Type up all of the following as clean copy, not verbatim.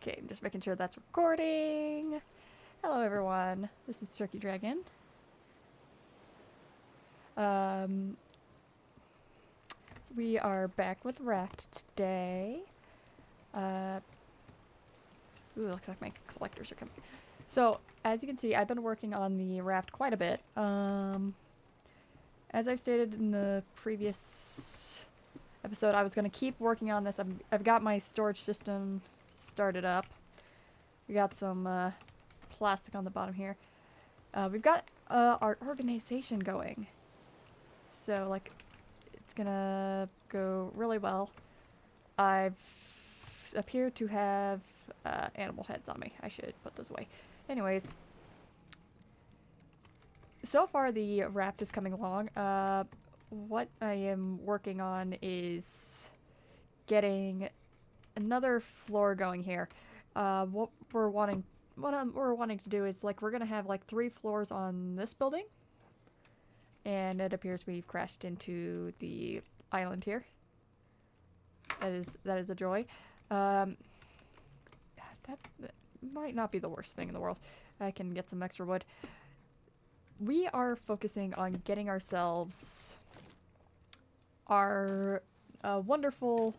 Okay, I'm just making sure that's recording. Hello everyone, this is Turkey Dragon. We are back with Raft today. Ooh, looks like my collectors are coming. So, as you can see, I've been working on the raft quite a bit. As I've stated in the previous episode, I was going to keep working on this. I've got my storage system started up. We got some plastic on the bottom here. We've got our organization going. So, like, it's gonna go really well. I've appear to have animal heads on me. I should put those away. Anyways, so far the raft is coming along. What I am working on is getting another floor going here. What we're wanting to do is, like, we're gonna have like 3 floors on this building, and it appears we've crashed into the island here. That is a joy. That might not be the worst thing in the world. I can get some extra wood. We are focusing on getting ourselves our wonderful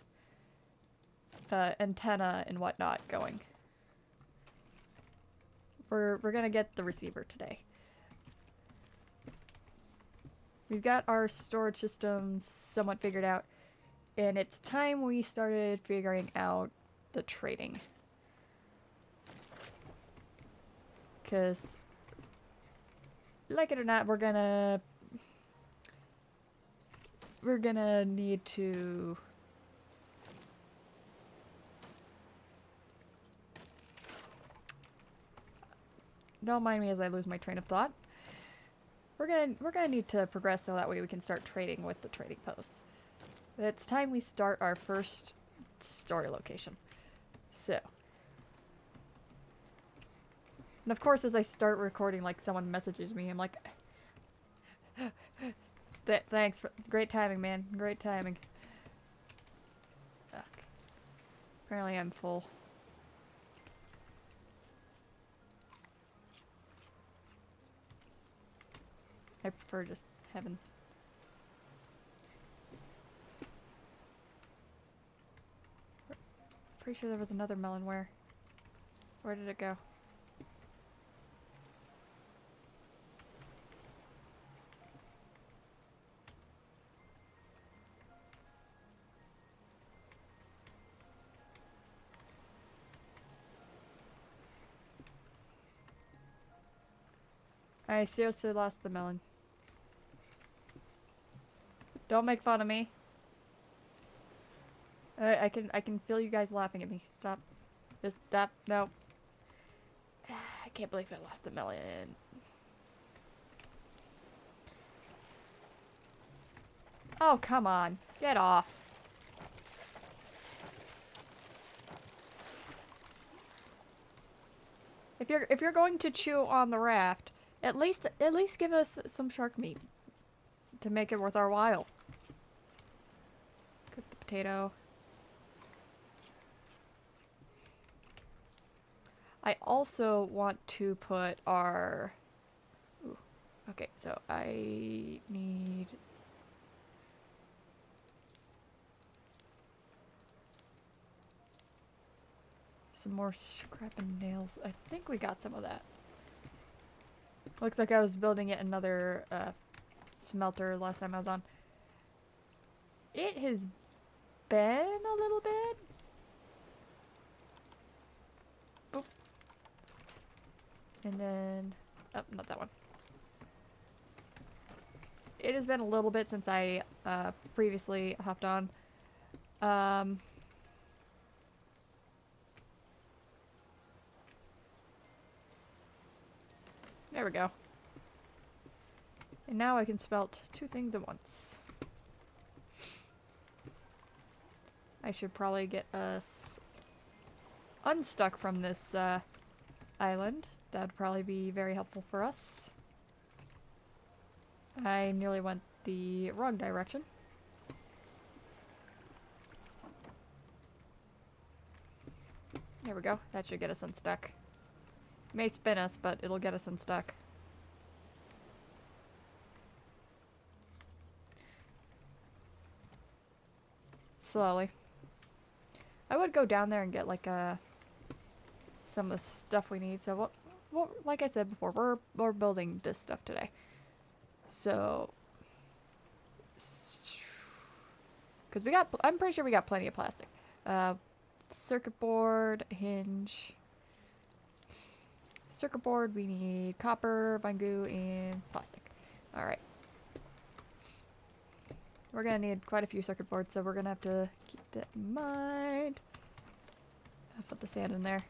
antenna and whatnot going. We're gonna get the receiver today. We've got our storage system somewhat figured out, and it's time we started figuring out the trading. Because, like it or not, we're gonna need to don't mind me as I lose my train of thought. We're gonna need to progress so that way we can start trading with the trading posts. It's time we start our first story location. So, and of course, as I start recording, like, someone messages me, I'm like, thanks for great timing, man, great timing. Ugh. Apparently, I'm full. I prefer just having. Pretty sure there was another melon. Where did it go? I seriously lost the melon. Don't make fun of me. I can feel you guys laughing at me. Stop. Just stop. No. I can't believe I lost the melon. Oh, come on. Get off. If you're going to chew on the raft, at least give us some shark meat to make it worth our while. Cook the potato. I also want to put our... Ooh, okay, so I need... some more scrap and nails. I think we got some of that. Looks like I was building yet another smelter last time I was on. It has been a little bit. Boop. And then, oh, not that one. It has been a little bit since I previously hopped on. There we go. And now I can smelt 2 things at once. I should probably get us unstuck from this island. That would probably be very helpful for us. I nearly went the wrong direction. There we go. That should get us unstuck. It may spin us, but it'll get us unstuck. Slowly. I would go down there and get like some of the stuff we need. So what like I said before, we're building this stuff today. So because I'm pretty sure we got plenty of plastic. Circuit board, hinge. Circuit board, we need copper, vine glue, and plastic. Alright. We're gonna need quite a few circuit boards, so we're gonna have to keep that in mind. I'll put the sand in there.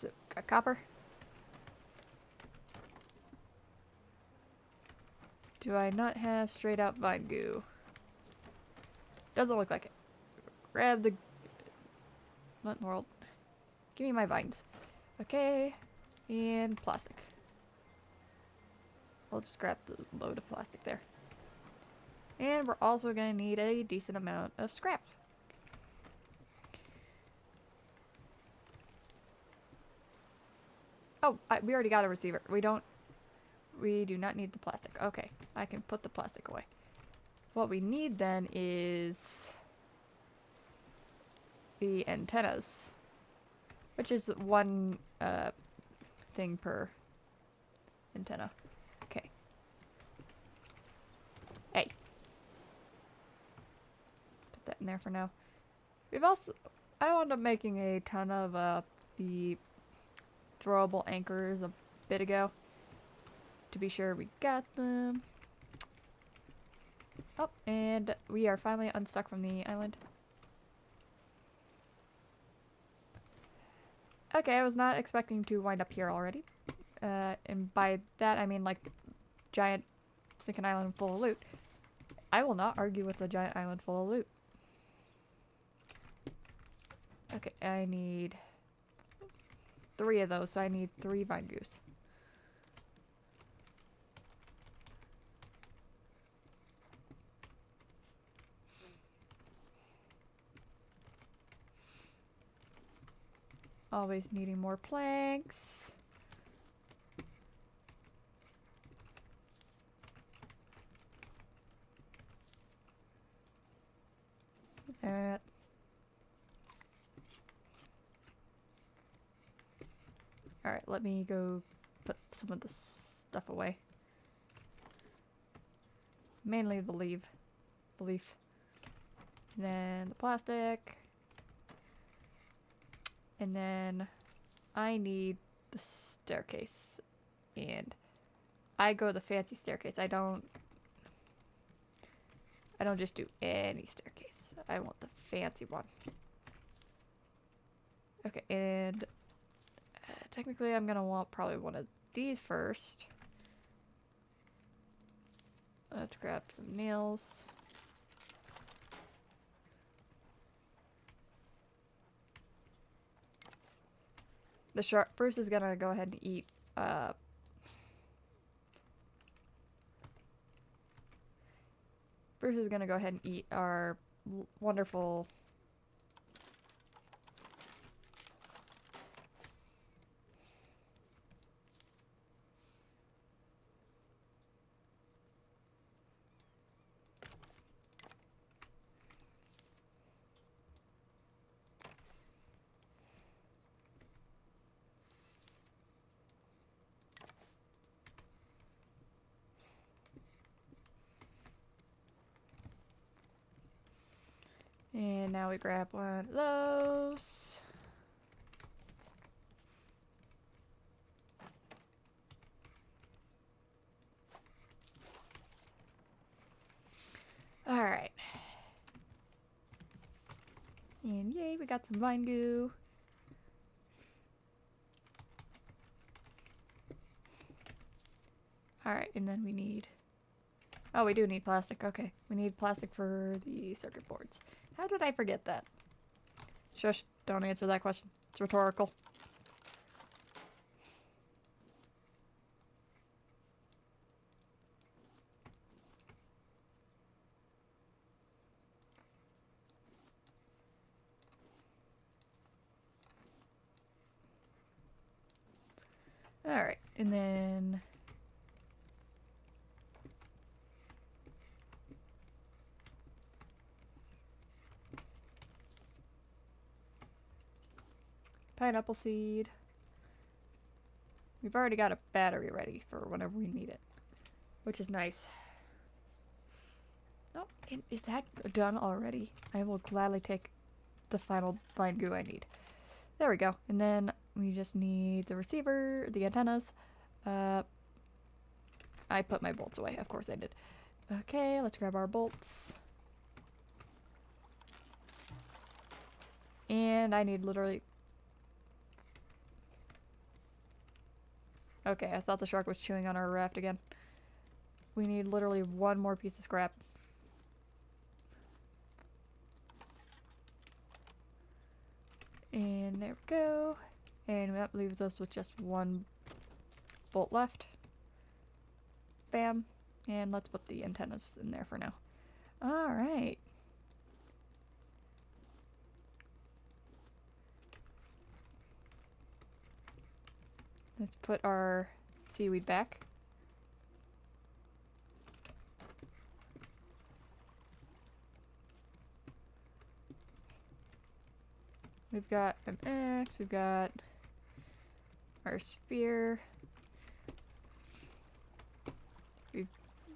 So, got copper. Do I not have straight out vine glue? Doesn't look like it. Grab the... What in the world? Give me my vines. Okay. And plastic. I'll just grab the load of plastic there. And we're also going to need a decent amount of scrap. Oh, we already got a receiver. We do not need the plastic. Okay, I can put the plastic away. What we need then is the antennas, which is one thing per antenna. Okay. Hey. Put that in there for now. I wound up making a ton of the throwable anchors a bit ago. To be sure we got them. Oh, and we are finally unstuck from the island. Okay, I was not expecting to wind up here already. And by that I mean like giant sinking island full of loot. I will not argue with a giant island full of loot. Okay, I need 3 of those, so I need 3 vine goose. Always needing more planks. That. Alright, let me go put some of the stuff away. Mainly the leaf. And then the plastic. And then I need the staircase. And I go the fancy staircase. I don't just do any staircase. I want the fancy one. Okay, and technically I'm gonna want probably one of these first. Let's grab some nails. The shark. Bruce is gonna go ahead and eat. Bruce is gonna go ahead and eat our wonderful. And now we grab one of those. Alright. And yay, we got some vine goo. Alright, and then we need... Oh, we do need plastic. Okay. We need plastic for the circuit boards. How did I forget that? Shush, don't answer that question. It's rhetorical. And then pineapple seed. We've already got a battery ready for whenever we need it, which is nice. Oh, is that done already? I will gladly take the final vine goo I need. There we go. And then we just need the receiver, the antennas. I put my bolts away. Of course I did. Okay, let's grab our bolts. And I need literally... Okay, I thought the shark was chewing on our raft again. We need literally one more piece of scrap. And there we go. And that leaves us with just one bolt left. Bam. And let's put the antennas in there for now. Alright. Let's put our seaweed back. We've got an axe, we've got our spear.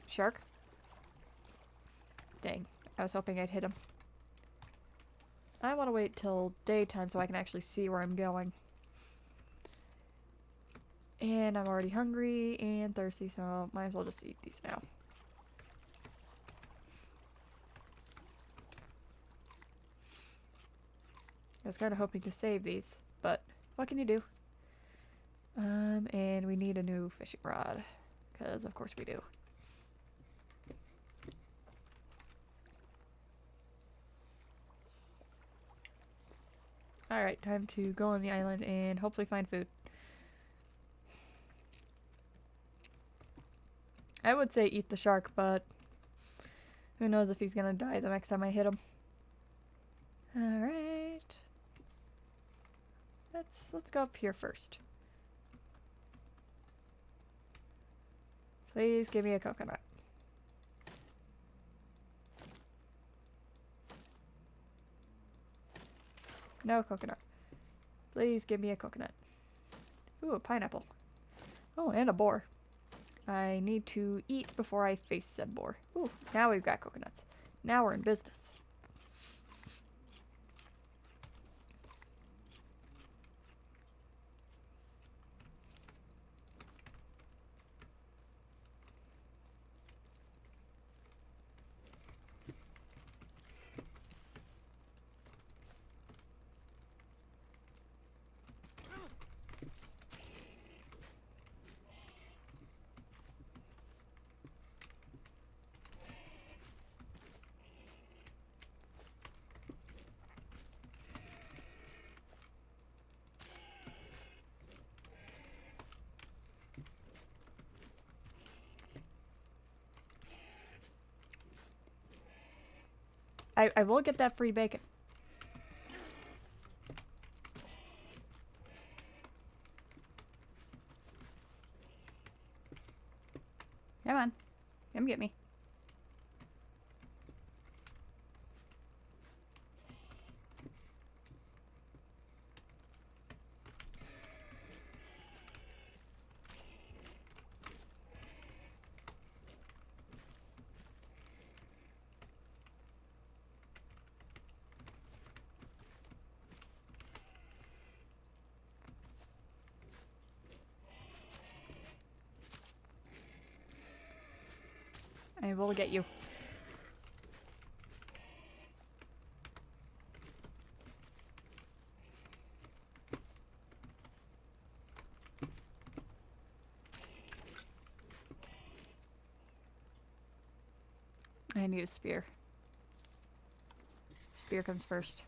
Shark? Dang, I was hoping I'd hit him. I want to wait till daytime so I can actually see where I'm going. And I'm already hungry and thirsty, so might as well just eat these now. I was kind of hoping to save these, but what can you do? And we need a new fishing rod, because of course we do. Alright, time to go on the island and hopefully find food. I would say eat the shark, but who knows if he's gonna die the next time I hit him. Alright. Let's go up here first. Please give me a coconut. No coconut. Please give me a coconut. Ooh, a pineapple. Oh, and a boar. I need to eat before I face said boar. Ooh, now we've got coconuts. Now we're in business. I will get that free bacon. Come on. Come get me. I will get you. I need a spear. Spear comes first.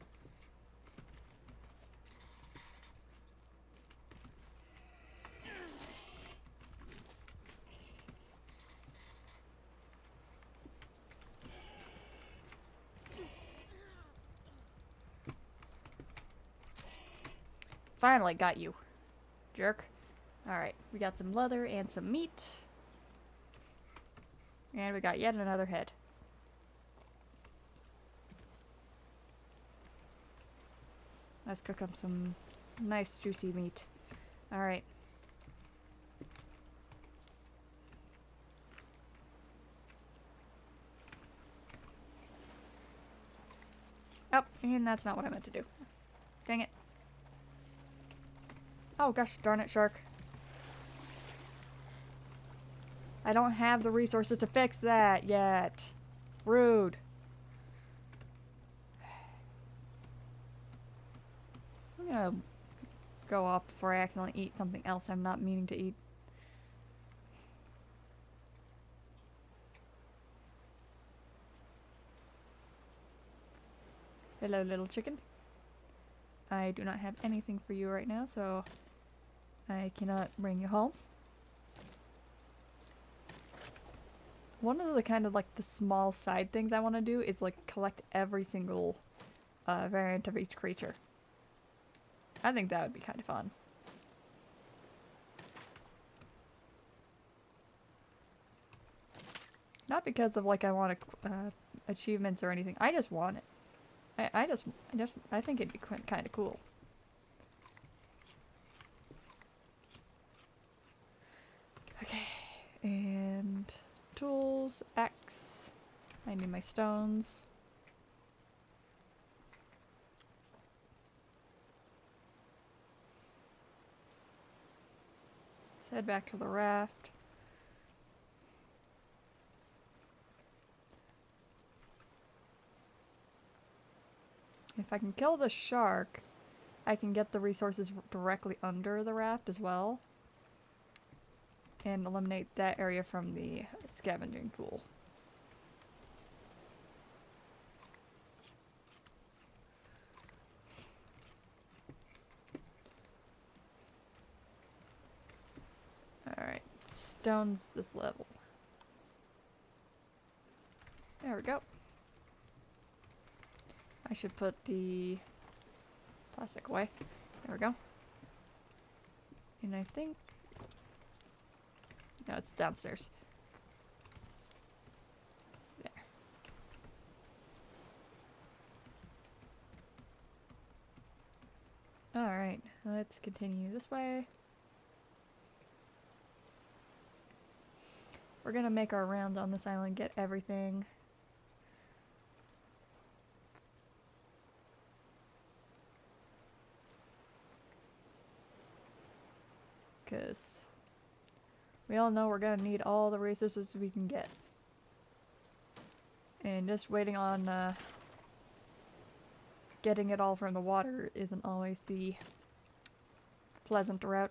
Finally got you, jerk. Alright, we got some leather and some meat. And we got yet another head. Let's cook up some nice juicy meat. Alright. Oh, and that's not what I meant to do. Dang it. Oh gosh, darn it, shark. I don't have the resources to fix that yet. Rude. I'm gonna go off before I accidentally eat something else I'm not meaning to eat. Hello, little chicken. I do not have anything for you right now, so I cannot bring you home. One of the kind of like the small side things I want to do is like collect every single variant of each creature. I think that would be kind of fun. Not because of like I want achievements or anything. I just want it. I think it'd be kind of cool. Okay, and tools, axe. I need my stones. Let's head back to the raft. If I can kill the shark, I can get the resources directly under the raft as well. And eliminate that area from the scavenging pool. Alright, stones this level. There we go. I should put the plastic away. There we go. And I think... no, it's downstairs. There. Alright, let's continue this way. We're gonna make our rounds on this island, get everything. Because we all know we're gonna need all the resources we can get. And just waiting on getting it all from the water isn't always the pleasant route.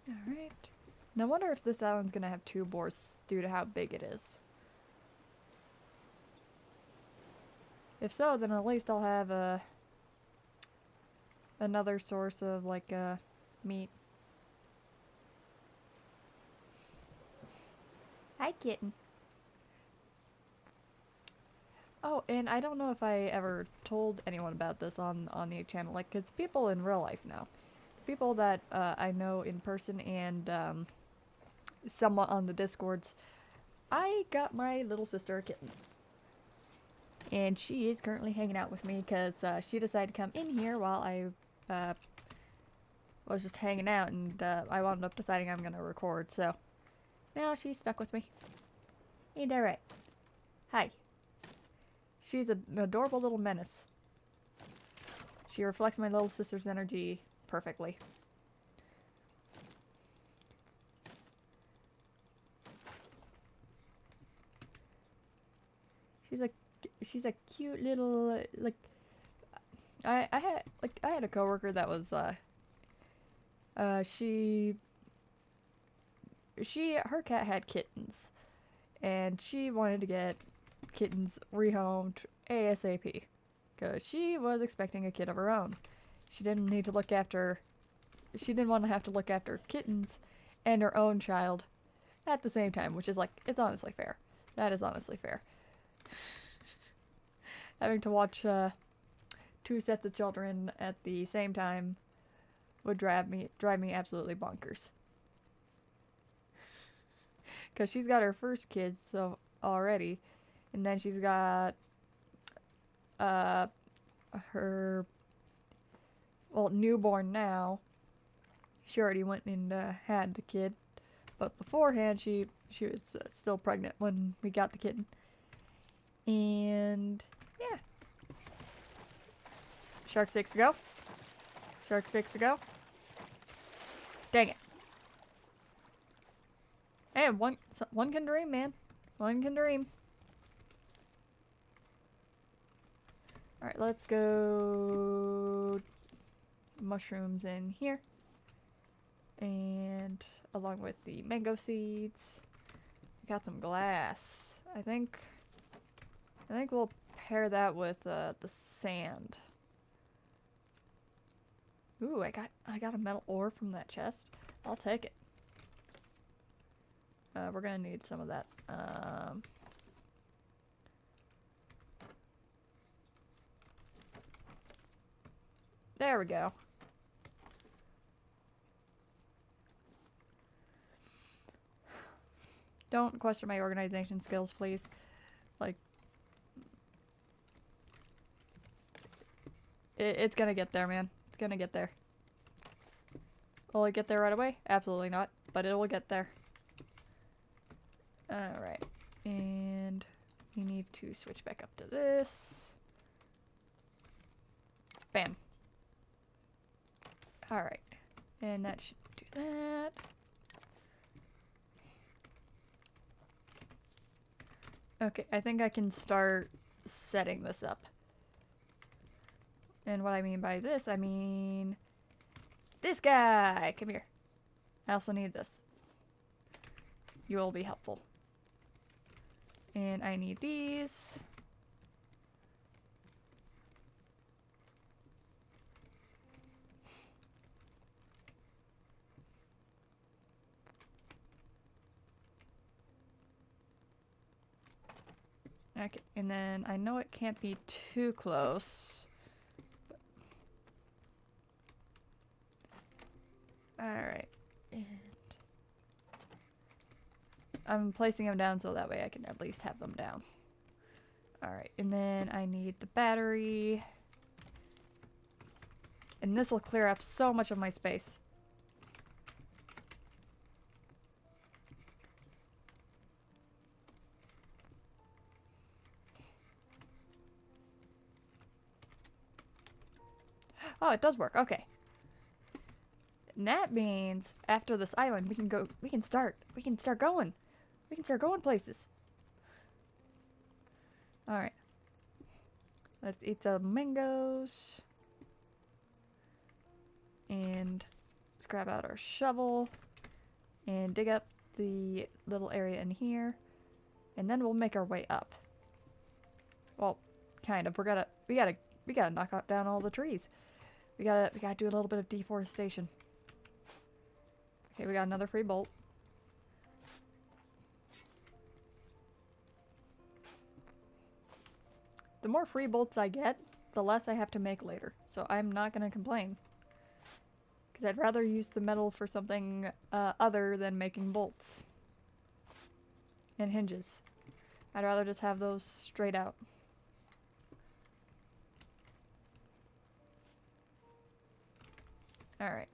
Alright. Now I wonder if this island's gonna have two boars due to how big it is. If so, then at least I'll have another source of like meat. Hi, kitten. Oh, and I don't know if I ever told anyone about this on the channel, like, 'cause people in real life know. People that I know in person and somewhat on the Discords. I got my little sister a kitten. And she is currently hanging out with me because she decided to come in here while I was just hanging out, and I wound up deciding I'm going to record, so now she's stuck with me. Ain't that right? Hi. She's an adorable little menace. She reflects my little sister's energy perfectly. She's a cute little like I had a coworker that was her cat had kittens and she wanted to get kittens rehomed ASAP because she was expecting a kid of her own. She didn't need to look after... She didn't want to have to look after kittens and her own child at the same time, which is like, it's honestly fair. That is honestly fair. Having to watch two sets of children at the same time would drive me absolutely bonkers. Because she's got her first kids so already, and then she's got her newborn now. She already went and had the kid, but beforehand she was still pregnant when we got the kitten. And yeah, shark sticks to go. Shark sticks to go. Dang it! Hey, one can dream, man. One can dream. All right, let's go. Mushrooms in here. And along with the mango seeds, we got some glass. I think we'll pair that with the sand. Ooh, I got a metal ore from that chest. I'll take it. We're gonna need some of that. There we go. Don't question my organization skills, please. Like, it's gonna get there, man. It's gonna get there. Will it get there right away? Absolutely not. But it will get there. Alright. And we need to switch back up to this. Bam. Alright. And that should do that. Okay, I think I can start setting this up. And what I mean by this, I mean this guy. Come here. I also need this. You will be helpful. And I need these. Okay, and then I know it can't be too close. Alright. And I'm placing them down so that way I can at least have them down. Alright, and then I need the battery. And this will clear up so much of my space. Oh, it does work. Okay. And that means after this island, we can start going. We can start going places. All right. Let's eat some mangoes. And let's grab out our shovel and dig up the little area in here. And then we'll make our way up. Well, kind of. We gotta knock out down all the trees. We gotta do a little bit of deforestation. Okay, we got another free bolt. The more free bolts I get, the less I have to make later. So I'm not gonna complain. Because I'd rather use the metal for something other than making bolts. And hinges. I'd rather just have those straight out. Alright.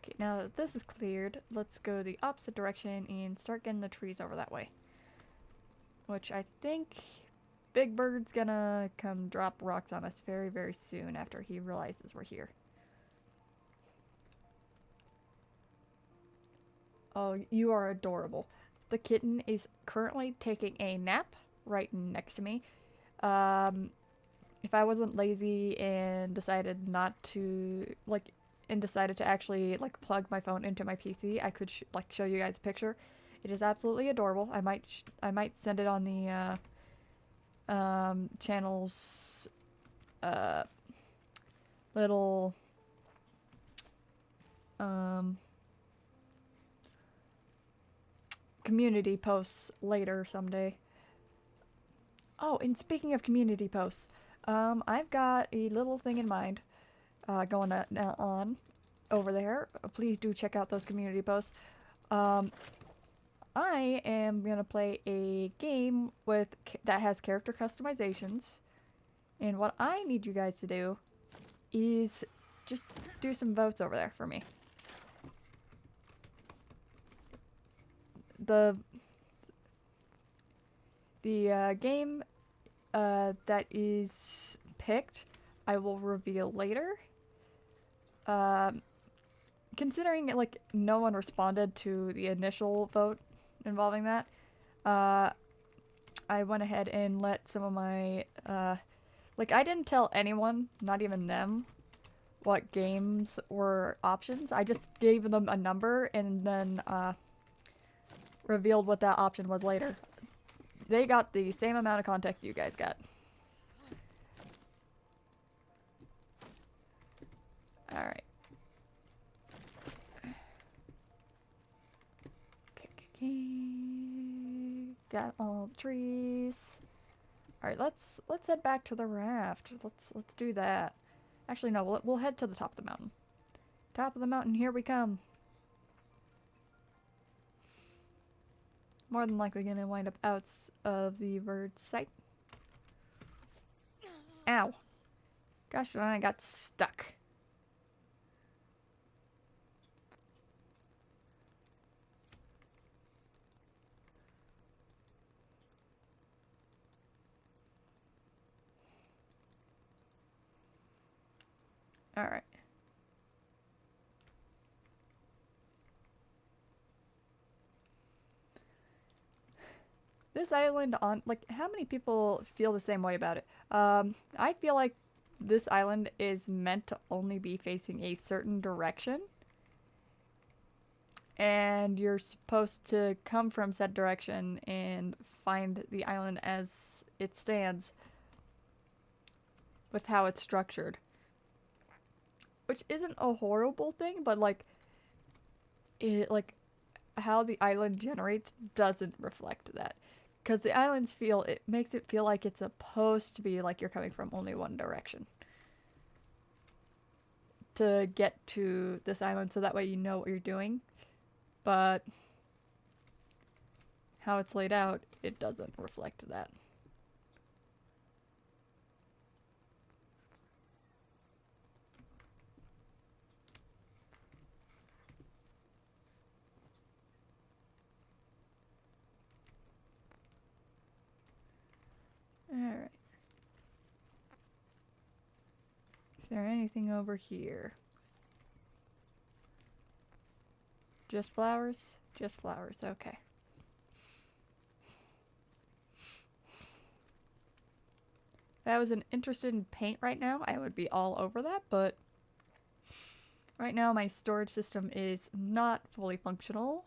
Okay, now that this is cleared, let's go the opposite direction and start getting the trees over that way. Which I think Big Bird's gonna come drop rocks on us very, very soon after he realizes we're here. Oh, you are adorable. The kitten is currently taking a nap right next to me. If I wasn't lazy and decided not to, decided to actually, plug my phone into my PC, I could, show you guys a picture. It is absolutely adorable. I might send it on the channel's little community posts later someday. Oh, and speaking of community posts, I've got a little thing in mind going on over there. Please do check out those community posts. I am gonna play a game with that has character customizations, and what I need you guys to do is just do some votes over there for me. The game that is picked, I will reveal later. Considering like no one responded to the initial vote involving that, I went ahead and let some of my like I didn't tell anyone, not even them, what games were options. I just gave them a number and then revealed what that option was later. They got the same amount of context you guys got. Alright. Got all the trees. Alright, let's head back to the raft. Let's do that. Actually no, we'll head to the top of the mountain. Top of the mountain, here we come. More than likely gonna wind up out of the bird's sight. Ow. Gosh, I got stuck. Alright. This island on, like, how many people feel the same way about it? I feel like this island is meant to only be facing a certain direction. And you're supposed to come from said direction and find the island as it stands with how it's structured. Which isn't a horrible thing, but like, how the island generates doesn't reflect that. Because the islands it makes it feel like it's supposed to be like you're coming from only one direction to get to this island, so that way you know what you're doing. But how it's laid out, it doesn't reflect that. Alright. Is there anything over here? Just flowers? Just flowers, okay. If I wasn't interested in paint right now, I would be all over that, but right now my storage system is not fully functional.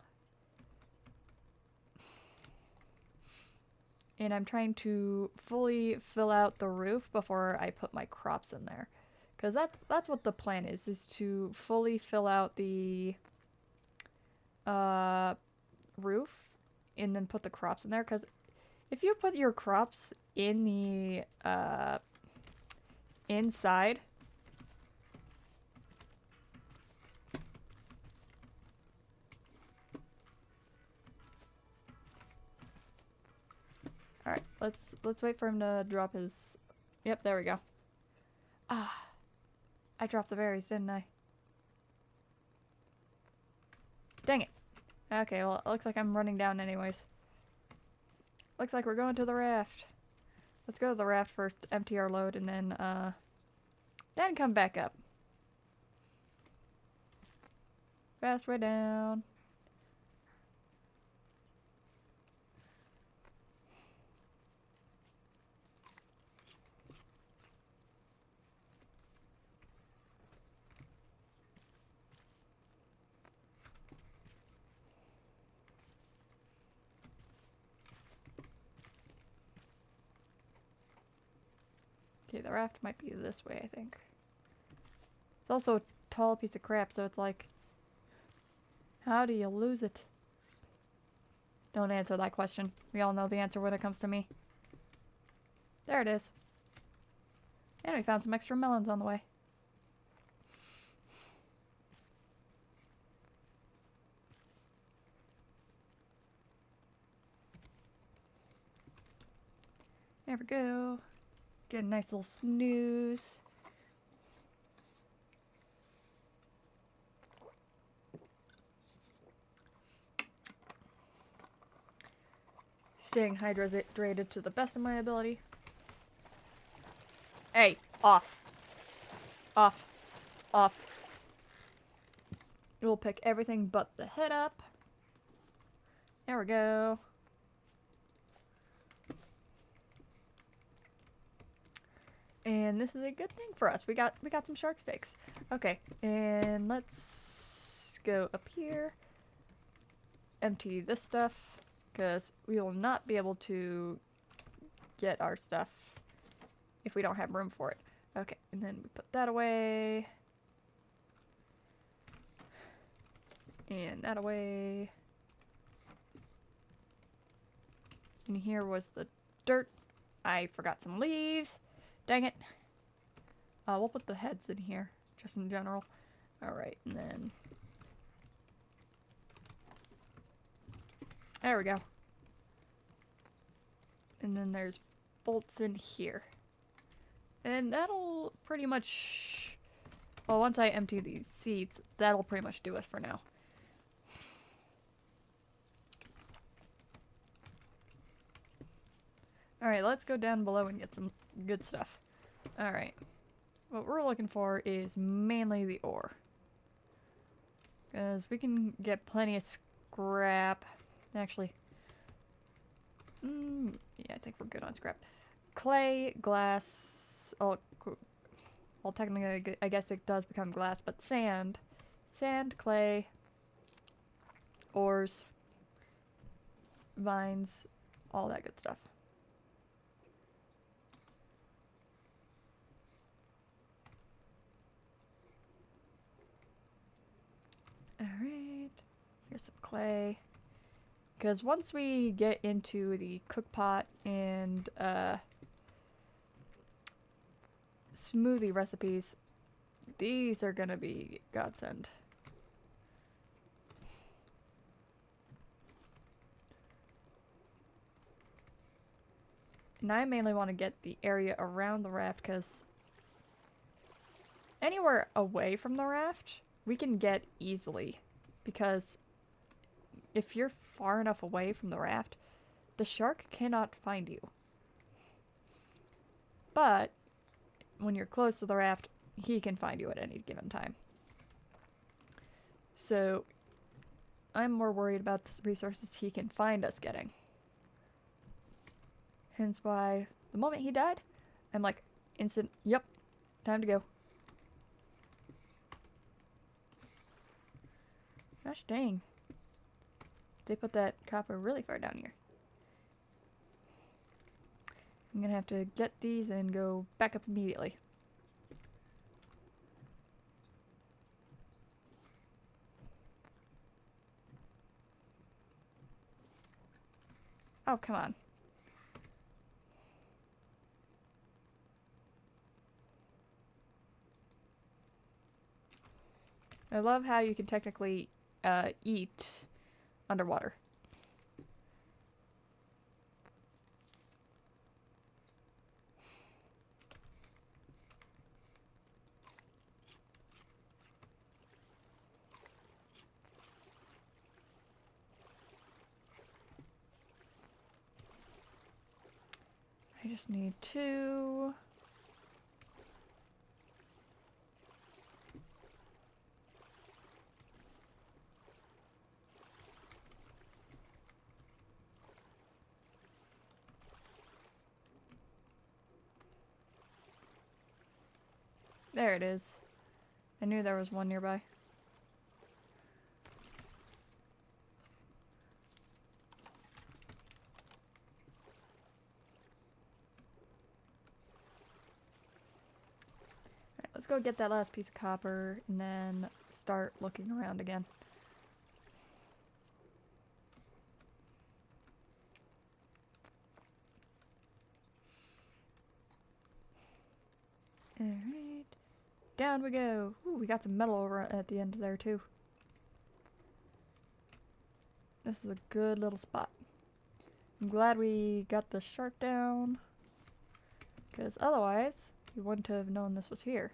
And I'm trying to fully fill out the roof before I put my crops in there. Because that's what the plan is to fully fill out the roof and then put the crops in there. Because if you put your crops in the inside, alright, let's wait for him to drop his... Yep, there we go. Ah, I dropped the berries, didn't I? Dang it. Okay, well, it looks like I'm running down anyways. Looks like we're going to the raft. Let's go to the raft first, empty our load, and then come back up. Fast way down. Okay, the raft might be this way, I think. It's also a tall piece of crap, so it's like, how do you lose it? Don't answer that question. We all know the answer when it comes to me. There it is. And we found some extra melons on the way. There we go. Get a nice little snooze. Staying hydrated to the best of my ability. Hey, off. Off. Off. We'll pick everything but the head up. There we go. And this is a good thing for us. We got some shark steaks. Okay, and let's go up here. Empty this stuff, because we will not be able to get our stuff if we don't have room for it. Okay, and then we put that away. And that away. And here was the dirt. I forgot some leaves. Dang it. We'll put the heads in here, just in general. Alright, and then... There we go. And then there's bolts in here. And that'll pretty much... Well, once I empty these seats, that'll pretty much do us for now. Alright, let's go down below and get some good stuff. Alright. What we're looking for is mainly the ore. Because we can get plenty of scrap. Actually. Yeah, I think we're good on scrap. Clay, glass. Oh, well, technically, I guess it does become glass, but sand. Sand, clay, ores, vines, all that good stuff. Alright, here's some clay. Because once we get into the cook pot and smoothie recipes, these are gonna be godsend. And I mainly want to get the area around the raft because anywhere away from the raft we can get easily, because if you're far enough away from the raft, the shark cannot find you. But when you're close to the raft, he can find you at any given time. So I'm more worried about the resources he can find us getting. Hence why the moment he died, I'm like, instant, yep, time to go. Gosh dang. They put that copper really far down here. I'm gonna have to get these and go back up immediately. Oh, come on. I love how you can technically eat underwater. I just need 2. There it is. I knew there was one nearby. Let's go get that last piece of copper and then start looking around again. Alright. Down we go. Ooh, we got some metal over at the end there too. This is a good little spot. I'm glad we got the shark down, because otherwise you wouldn't have known this was here.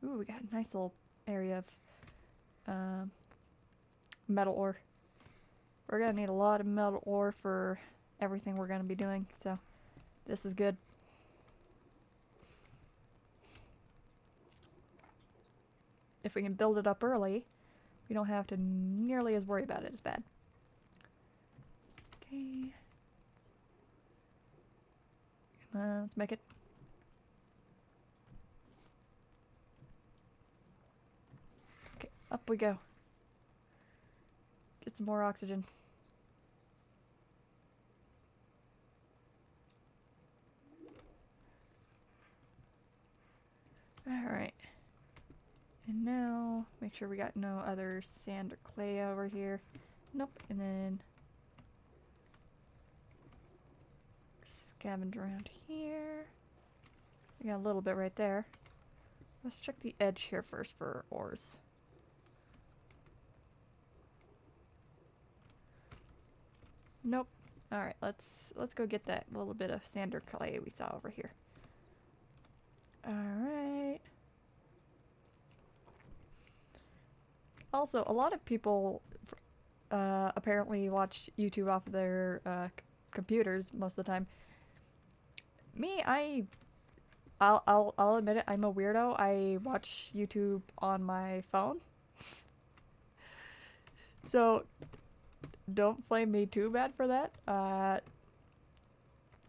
Ooh, we got a nice little area of metal ore. We're gonna need a lot of metal ore for everything we're gonna be doing, so this is good. If we can build it up early, we don't have to nearly as worry about it as bad. Okay. Come on, let's make it. Okay, up we go. Get some more oxygen. Alright. And now, make sure we got no other sand or clay over here. Nope. And then scavenge around here. We got a little bit right there. Let's check the edge here first for ores. Nope. Alright, let's go get that little bit of sand or clay we saw over here. Alright. Also, a lot of people apparently watch YouTube off of their computers most of the time. Me, I'll admit it, I'm a weirdo. I watch YouTube on my phone. So don't blame me too bad for that.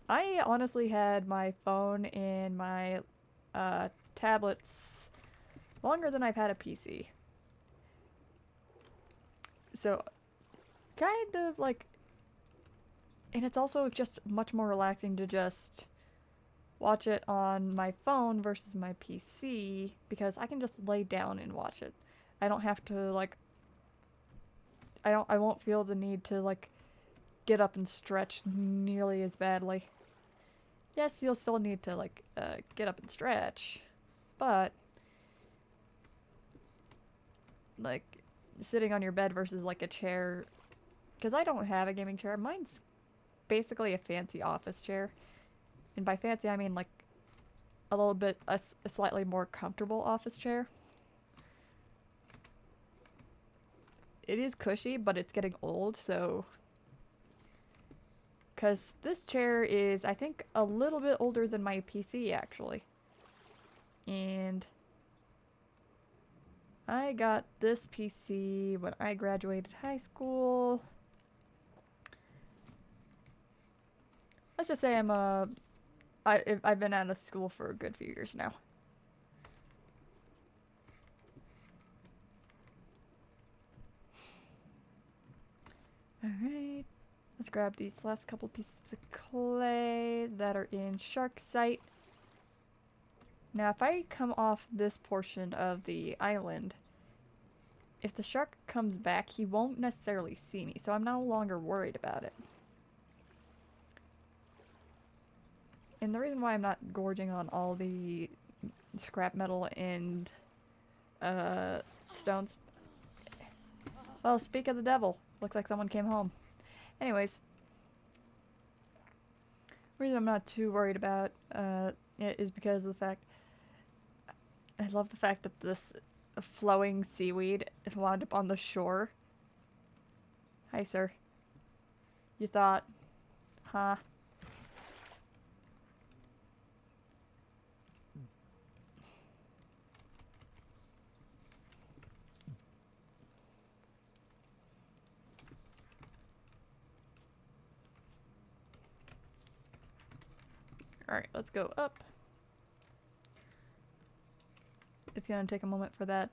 I honestly had my phone and my tablets longer than I've had a PC. So, kind of like, and it's also just much more relaxing to just watch it on my phone versus my PC, because I can just lay down and watch it. I don't have to, like, I won't feel the need to, like, get up and stretch nearly as badly. Yes, you'll still need to, like, get up and stretch, but, like, sitting on your bed versus like a chair, because I don't have a gaming chair. Mine's basically a fancy office chair, and by fancy I mean like a little bit a slightly more comfortable office chair. It is cushy, but it's getting old, so because this chair is, I think, a little bit older than my PC actually, and I got this PC when I graduated high school. Let's just say I've been out of school for a good few years now. Alright, let's grab these last couple pieces of clay that are in shark sight. Now, if I come off this portion of the island, if the shark comes back, he won't necessarily see me, so I'm no longer worried about it. And the reason why I'm not gorging on all the scrap metal and stones... Well, speak of the devil. Looks like someone came home. Anyways, the reason I'm not too worried about it is because of the fact... I love the fact that this flowing seaweed wound up on the shore. Hi, sir. You thought, huh? Alright, let's go up. It's gonna take a moment for that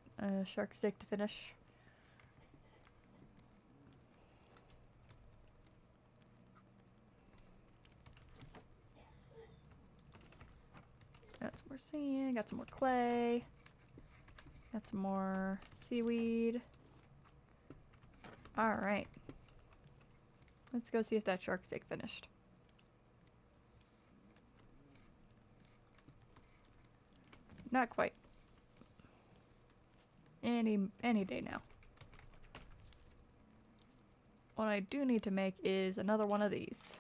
shark steak to finish. some more sand, got some more clay, got some more seaweed. Alright. Let's go see if that shark steak finished. Not quite. Any day now. What I do need to make is another one of these.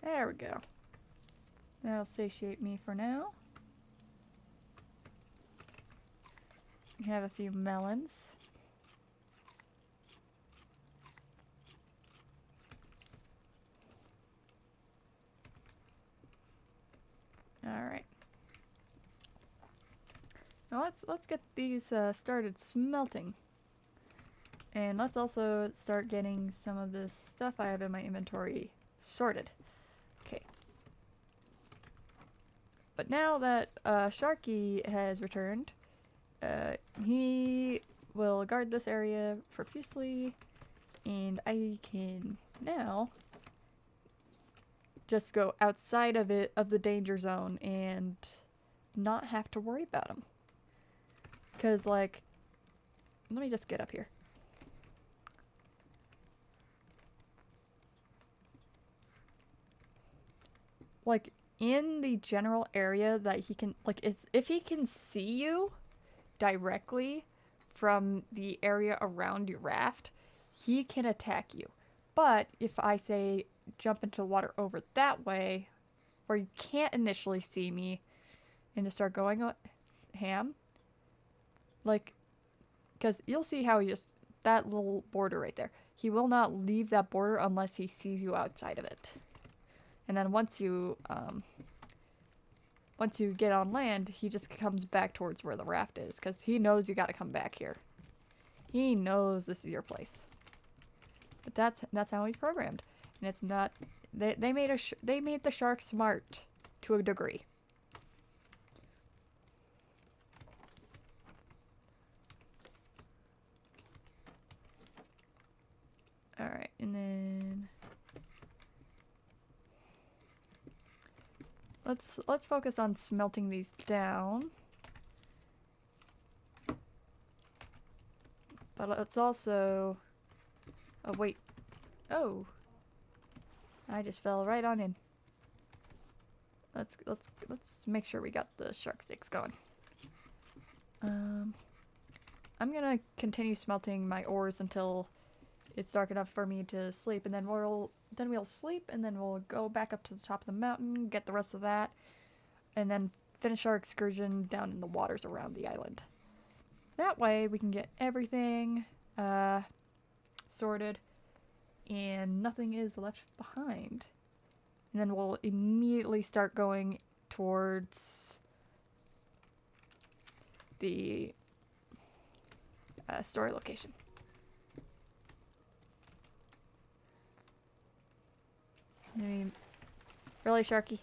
There we go. That'll satiate me for now. We have a few melons. Alright. Now let's get these started smelting. And let's also start getting some of this stuff I have in my inventory sorted. Okay. But now that Sharky has returned, he will guard this area profusely, and I can now just go outside of the danger zone and not have to worry about him. Because, like, let me just get up here. Like, in the general area that he can, like, if he can see you directly from the area around your raft, he can attack you. But if I say jump into the water over that way, where you can't initially see me, and just start going ham, like, because you'll see how he just, that little border right there, he will not leave that border unless he sees you outside of it. And then once you get on land, he just comes back towards where the raft is, because he knows you got to come back here. He knows this is your place. But that's how he's programmed, and it's not. They made the shark smart to a degree. All right, and then let's focus on smelting these down. But let's also... Oh, wait. Oh. I just fell right on in. Let's make sure we got the shark steaks going. I'm gonna continue smelting my ores until it's dark enough for me to sleep, and then we'll sleep, and then we'll go back up to the top of the mountain, get the rest of that, and then finish our excursion down in the waters around the island. That way we can get everything sorted and nothing is left behind. And then we'll immediately start going towards the story location. I mean, really, Sharky?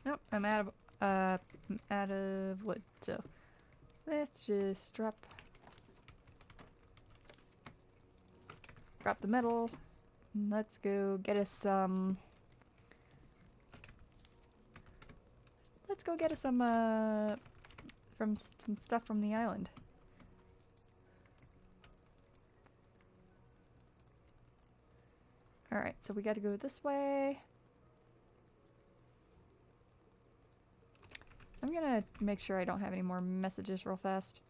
Nope, I'm out of wood, so let's just drop the metal. Let's go get us some. Let's go get us some from some stuff from the island. All right, so we got to go this way. I'm gonna make sure I don't have any more messages real fast.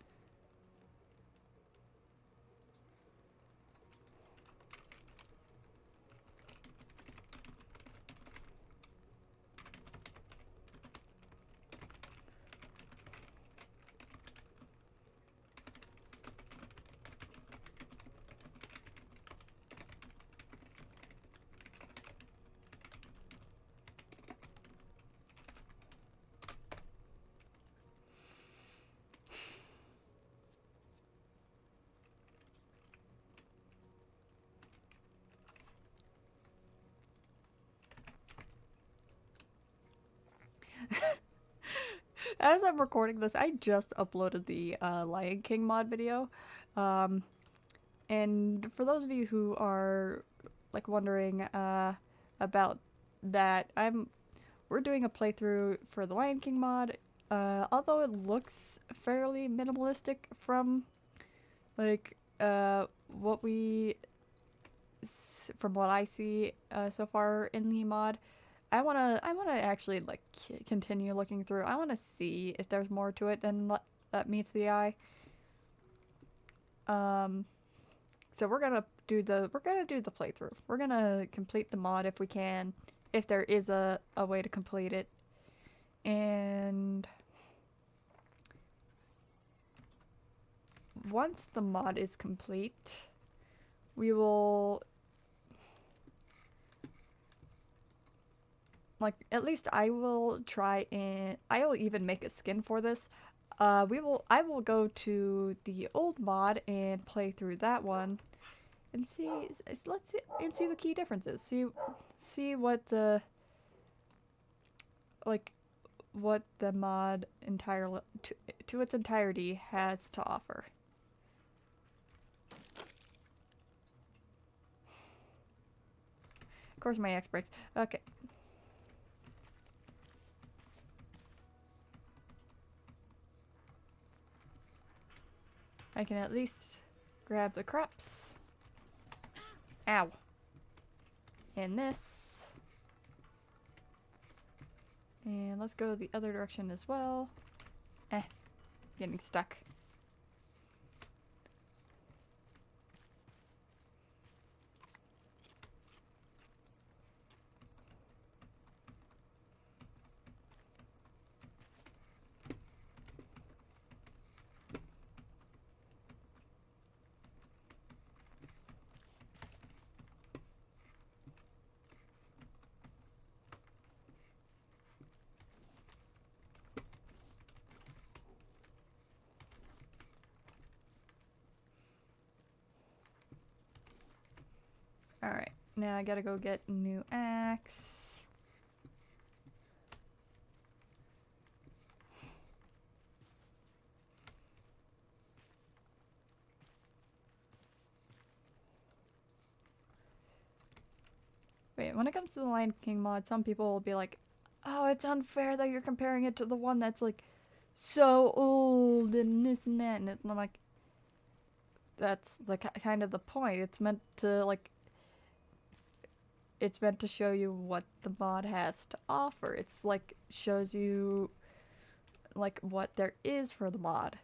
As I'm recording this, I just uploaded the Lion King mod video. And for those of you who are like wondering about that, we're doing a playthrough for the Lion King mod. Although it looks fairly minimalistic from like what we from what I see so far in the mod. I wanna actually like continue looking through. I wanna see if there's more to it than what that meets the eye. So we're gonna do the playthrough. We're gonna complete the mod if we can, if there is a way to complete it. And once the mod is complete, we will like, at least I will try and I will even make a skin for this. I will go to the old mod and play through that one and see see the key differences. See what like what the mod to its entirety has to offer. Of course my X breaks. Okay. I can at least grab the crops. Ow. And this. And let's go the other direction as well. Getting stuck. Alright, now I gotta go get a new axe. Wait, when it comes to the Lion King mod, some people will be like, oh, it's unfair that you're comparing it to the one that's like so old and this and that. And I'm like, that's like kind of the point. It's meant to like, it's meant to show you what the mod has to offer. It's like shows you like what there is for the mod.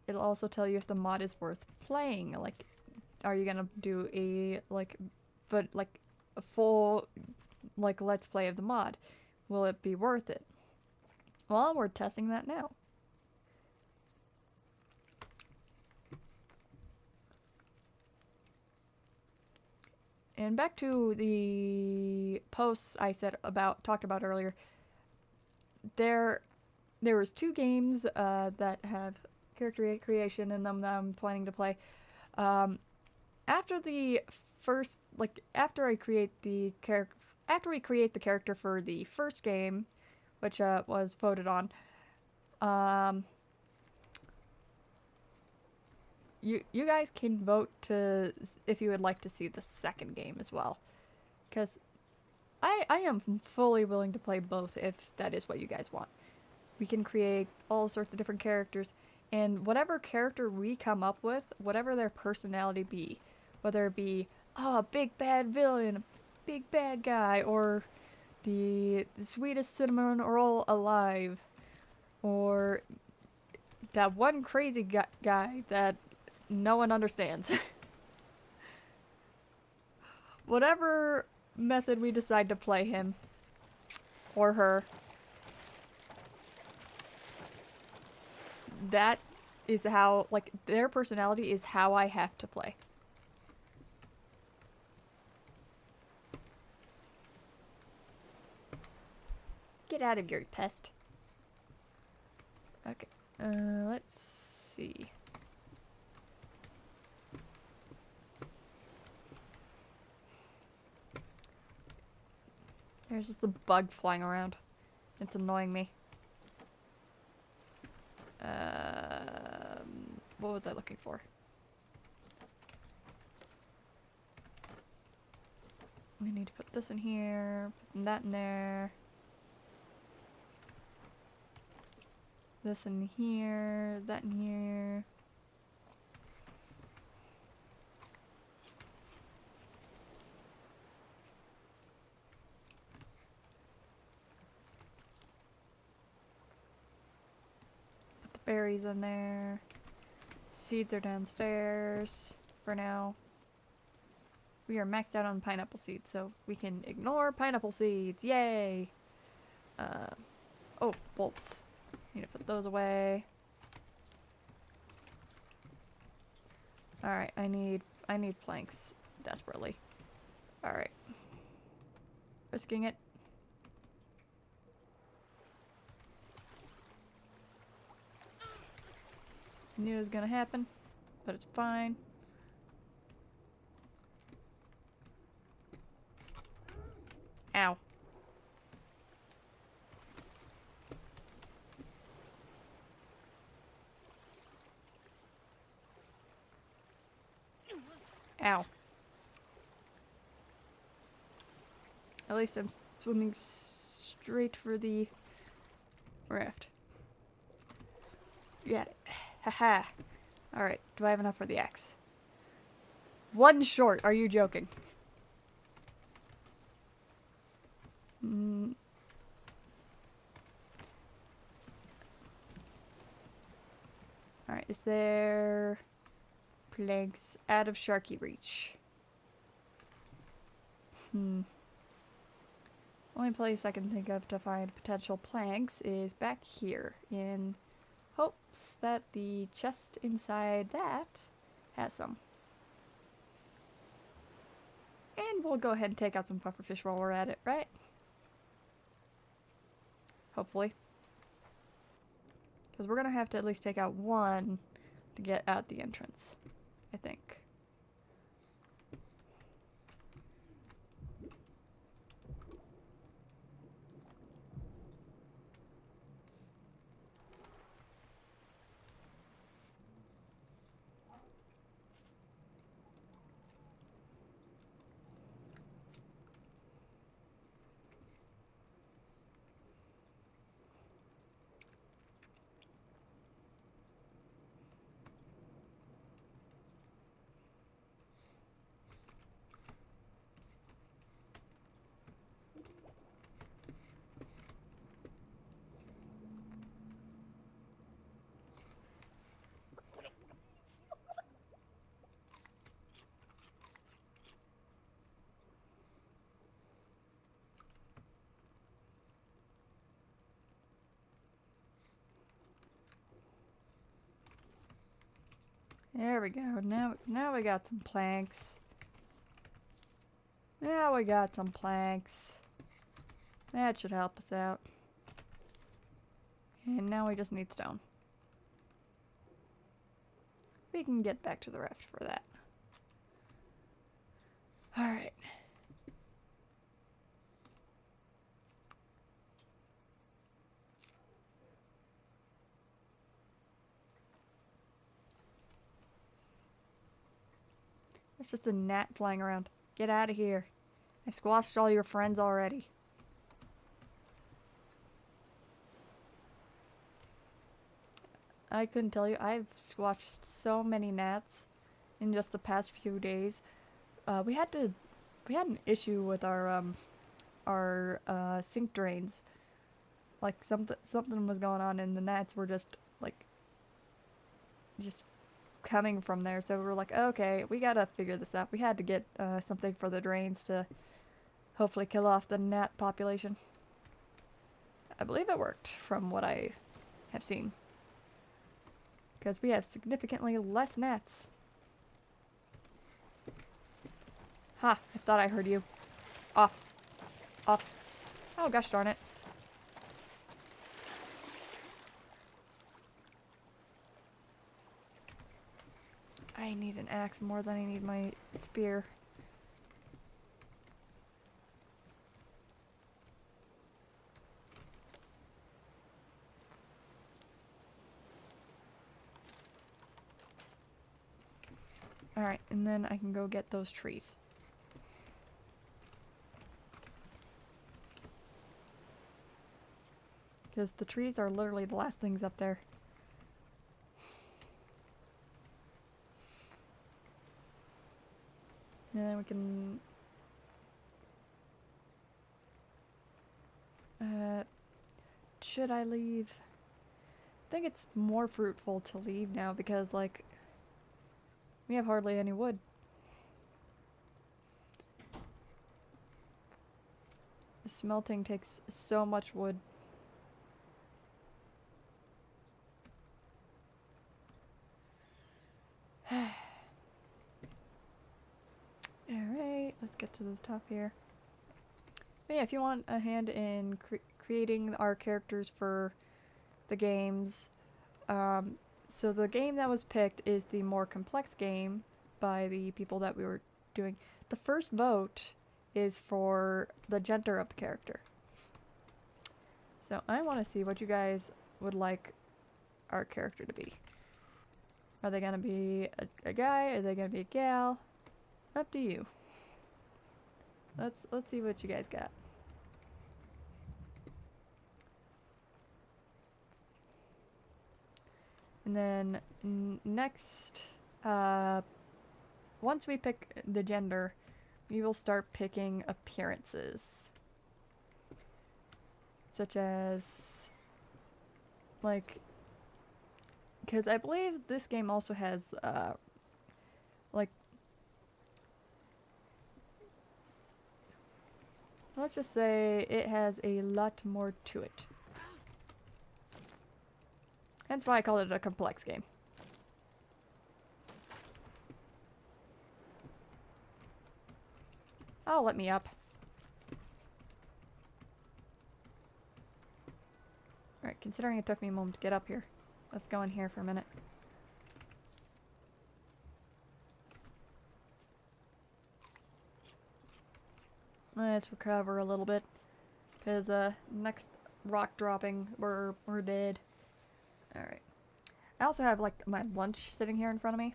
It'll also tell you if the mod is worth playing. Like, are you gonna do a a full like let's play of the mod? Will it be worth it? Well, we're testing that now. And back to the posts I talked about earlier. There was 2 games that have character creation in them that I'm planning to play. After the first, like after we create the character for the first game, which was voted on, you guys can vote to if you would like to see the second game as well, because I am fully willing to play both if that is what you guys want. We can create all sorts of different characters, and whatever character we come up with, whatever their personality be, whether it be a big bad villain, a big bad guy, or the sweetest cinnamon roll alive, or that one crazy guy that no one understands. Whatever method we decide to play him or her, that is how, like, their personality is how I have to play. Get out of here, you pest. Okay, let's see. There's just a bug flying around. It's annoying me. What was I looking for? I need to put this in here, put that in there. This in here, that in here. Put the berries in there. Seeds are downstairs for now. We are maxed out on pineapple seeds, so we can ignore pineapple seeds. Yay! Oh, bolts. Need to put those away. Alright, I need planks desperately. Alright. Risking it. Knew it was gonna happen, but it's fine. Ow. Ow. At least I'm swimming straight for the raft. You got it. Haha. Alright, do I have enough for the axe? One short, are you joking? Alright, is there planks out of Sharky reach? Only place I can think of to find potential planks is back here, in hopes that the chest inside that has some. And we'll go ahead and take out some pufferfish while we're at it, right? Hopefully. Because we're going to have to at least take out one to get out the entrance, I think. There we go. Now we got some planks. Now we got some planks. That should help us out. And now we just need stone. We can get back to the raft for that. Alright. It's just a gnat flying around. Get out of here. I squashed all your friends already. I couldn't tell you. I've squashed so many gnats in just the past few days. We had an issue with our sink drains. Like something was going on, and the gnats were just coming from there. So we were like, okay, we gotta figure this out. We had to get something for the drains to hopefully kill off the gnat population. I believe it worked from what I have seen. Because we have significantly less gnats. Ha! I thought I heard you. Off. Off. Oh gosh darn it. I need an axe more than I need my spear. Alright, and then I can go get those trees. Because the trees are literally the last things up there. And then we can... should I leave? I think it's more fruitful to leave now because, like, we have hardly any wood. The smelting takes so much wood. Alright, let's get to the top here. But yeah, if you want a hand in creating our characters for the games, so the game that was picked is the more complex game by the people that we were doing. The first vote is for the gender of the character. So I want to see what you guys would like our character to be. Are they gonna be a guy? Are they gonna be a gal? Up to you. Let's see what you guys got. And then next, once we pick the gender, we will start picking appearances. Such as, like, because I believe this game also has, like, let's just say it has a lot more to it. Hence why I call it a complex game. Oh, let me up. Alright, considering it took me a moment to get up here, let's go in here for a minute. Let's recover a little bit, because next rock dropping, we're dead. Alright. I also have, like, my lunch sitting here in front of me.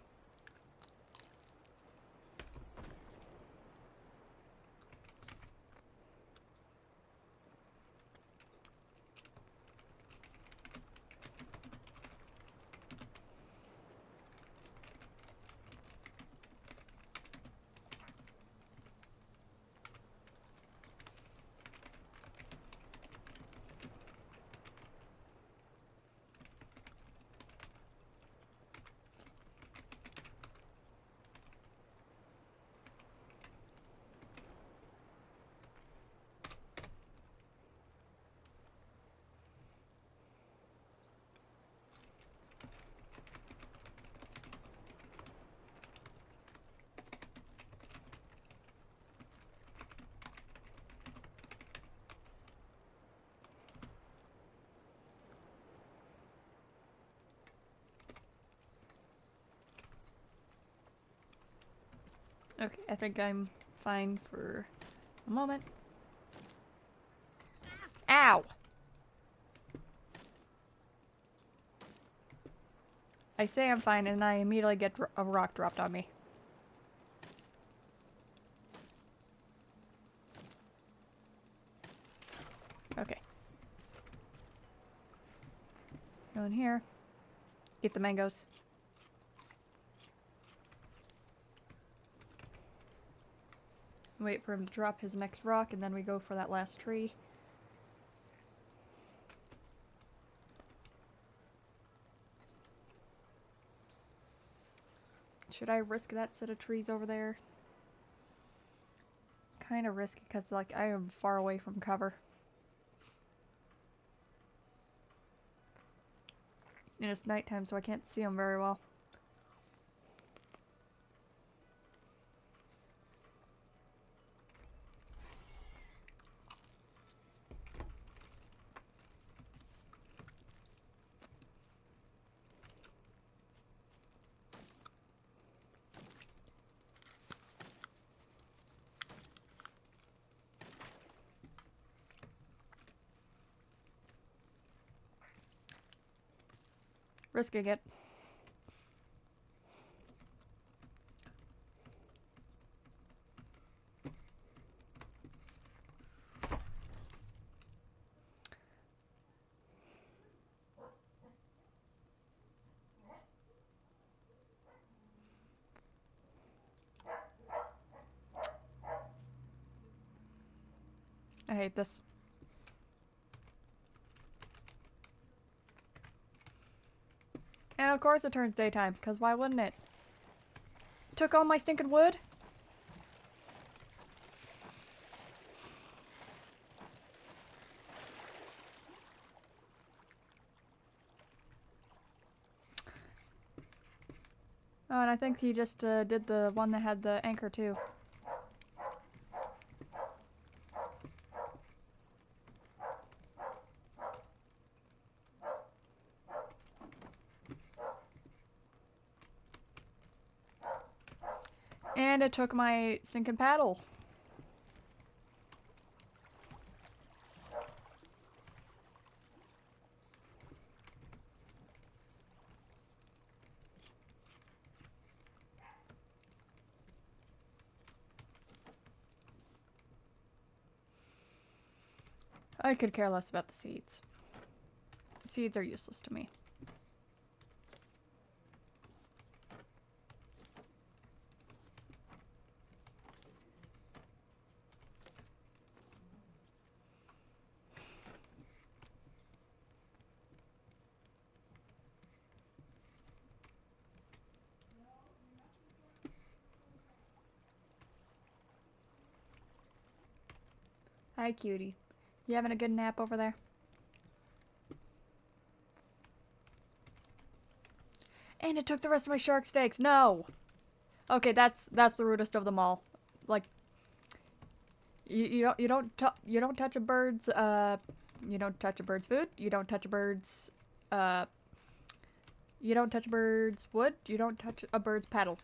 Okay, I think I'm fine for a moment. Ow! I say I'm fine and I immediately get a rock dropped on me. Okay. Go in here. Eat the mangoes. Wait for him to drop his next rock, and then we go for that last tree. Should I risk that set of trees over there? Kind of risky, because, like, I am far away from cover. And it's nighttime, so I can't see them very well. Risking it. I hate this. And of course it turns daytime, because why wouldn't it? Took all my stinking wood? Oh, and I think he just did the one that had the anchor too. And it took my stinking paddle. I could care less about the seeds. Seeds are useless to me. Hi, cutie. You having a good nap over there? And it took the rest of my shark steaks. No. Okay, that's the rudest of them all. Like, you don't touch a bird's you don't touch a bird's food. You don't touch a bird's you don't touch a bird's wood. You don't touch a bird's paddle.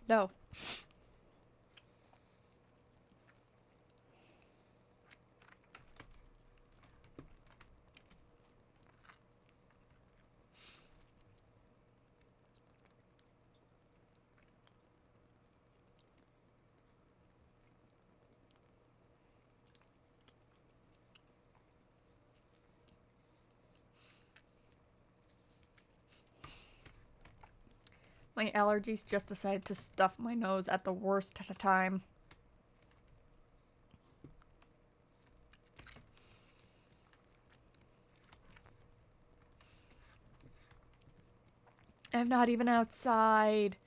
No. My allergies just decided to stuff my nose at the worst time. I'm not even outside.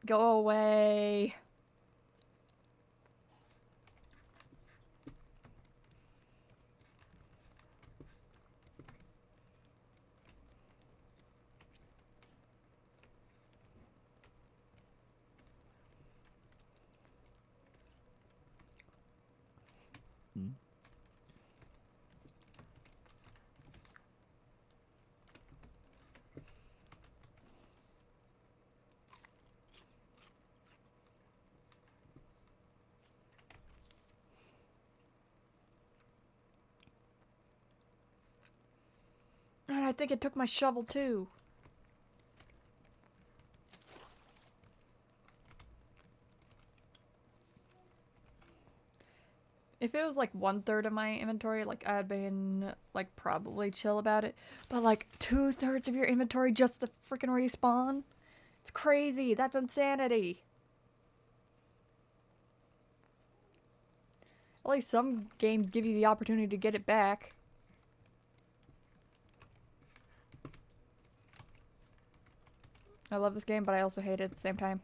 Go away. And I think it took my shovel too. If it was like 1/3 of my inventory, like I'd been like probably chill about it. But like 2/3 of your inventory just to freaking respawn? It's crazy. That's insanity. At least some games give you the opportunity to get it back. I love this game, but I also hate it at the same time.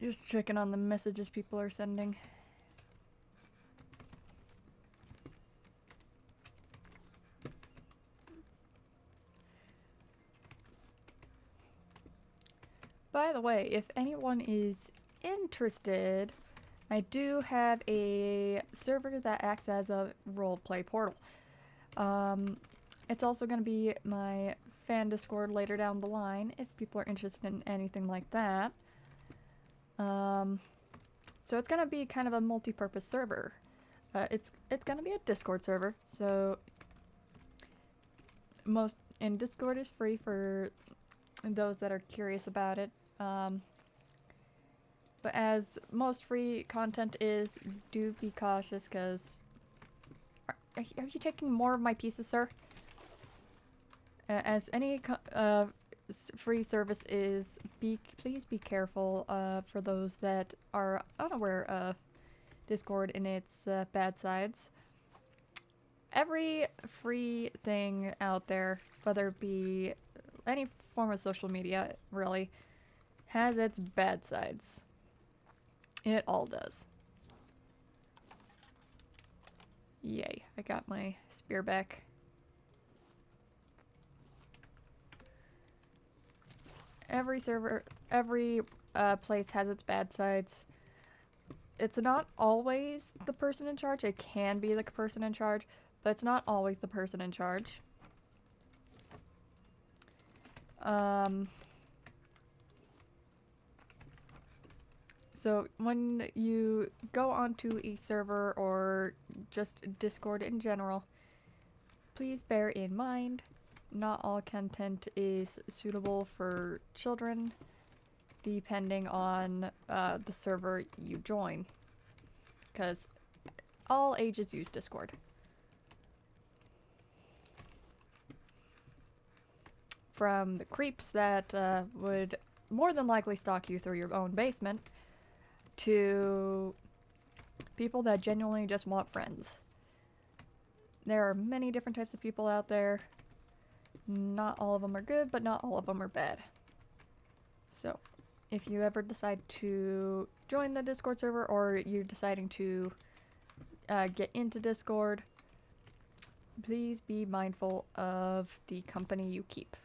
Just checking on the messages people are sending. By the way, if anyone is interested, I do have a server that acts as a roleplay portal. It's also going to be my fan Discord later down the line if people are interested in anything like that. So it's gonna be kind of a multi-purpose server. It's gonna be a Discord server, so and Discord is free for those that are curious about it. But as most free content is, do be cautious, because are you taking more of my pieces, sir? As any free service is, please be careful for those that are unaware of Discord and its bad sides. Every free thing out there, whether it be any form of social media, really, has its bad sides. It all does. Yay, I got my spear back. Every server, every place has its bad sides. It's not always the person in charge. It can be the person in charge, but it's not always the person in charge. So when you go onto a server or just Discord in general, please bear in mind, not all content is suitable for children, depending on the server you join, because all ages use Discord. From the creeps that would more than likely stalk you through your own basement, to people that genuinely just want friends. There are many different types of people out there. Not all of them are good, but not all of them are bad. So, if you ever decide to join the Discord server, or you're deciding to get into Discord, please be mindful of the company you keep.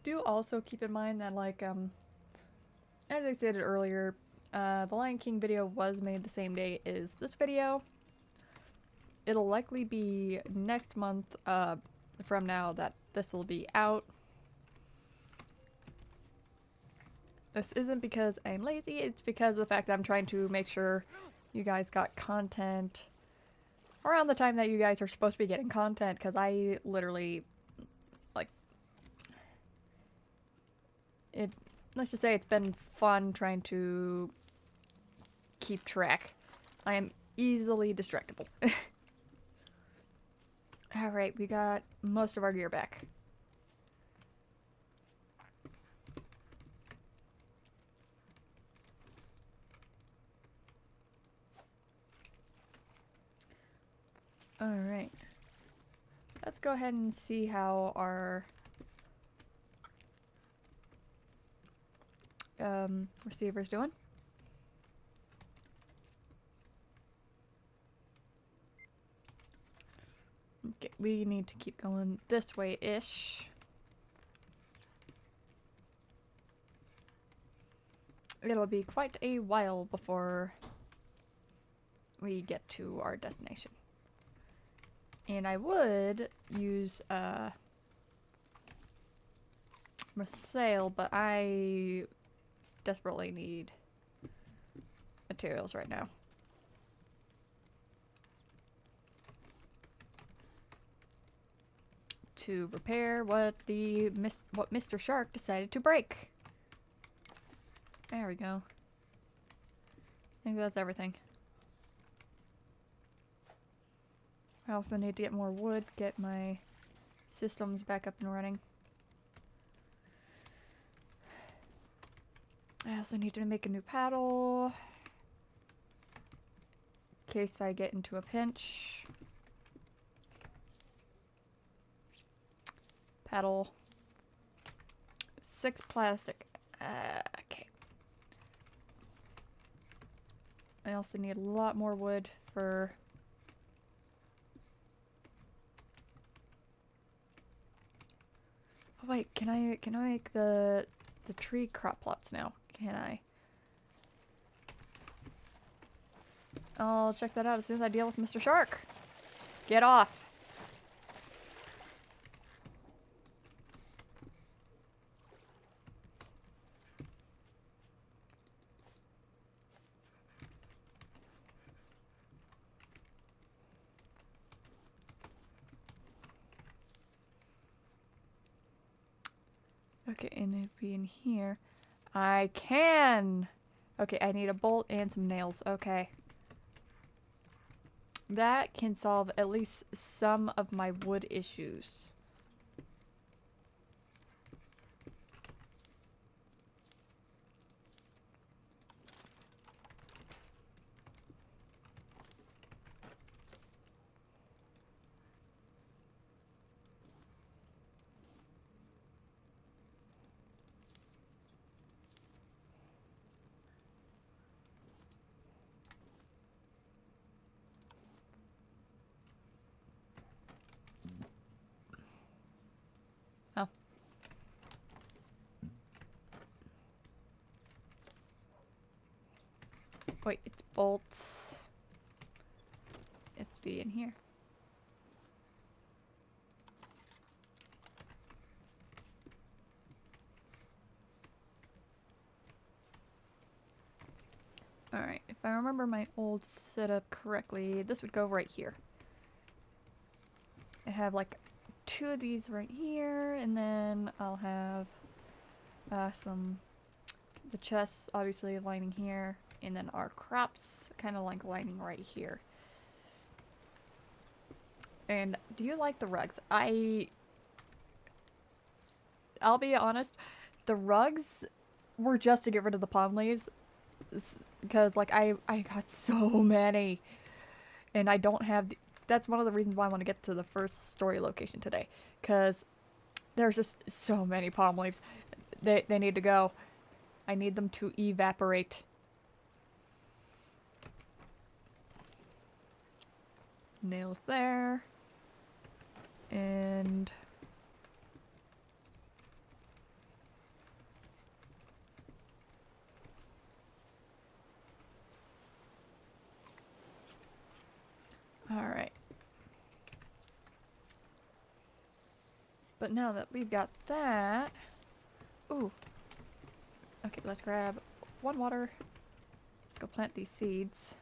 Do also keep in mind that, like, as I stated earlier, the Lion King video was made the same day as this video. It'll likely be next month from now that this will be out. This isn't because I'm lazy, it's because of the fact that I'm trying to make sure you guys got content around the time that you guys are supposed to be getting content, because I literally, like, let's just say it's been fun trying to keep track. I am easily distractible. Alright, we got most of our gear back. Alright. Let's go ahead and see how our receiver's doing. Okay, we need to keep going this way-ish. It'll be quite a while before we get to our destination. And I would use my sail, but I desperately need materials right now. To repair what Mr. Shark decided to break. There we go. I think that's everything. I also need to get more wood, get my systems back up and running. I also need to make a new paddle in case I get into a pinch. Paddle. 6 plastic. Okay. I also need a lot more wood for... Oh wait, can I make the tree crop plots now? Can I? I'll check that out as soon as I deal with Mr. Shark. Get off. Okay, and it'd be in here. I can! Okay, I need a bolt and some nails. Okay. That can solve at least some of my wood issues. Oh. Wait, it's bolts. It's be in here. Alright, if I remember my old setup correctly, this would go right here. I have like 2 of these right here, and then I'll have the chests obviously lining here, and then our crops kind of like lining right here. And do you like the rugs? I'll be honest, the rugs were just to get rid of the palm leaves, because like I got so many, and I don't have that's one of the reasons why I want to get to the first story location today, because there's just so many palm leaves. They need to go. I need them to evaporate. Nails there. And alright. But now that we've got that... Ooh. Okay, let's grab 1 water. Let's go plant these seeds.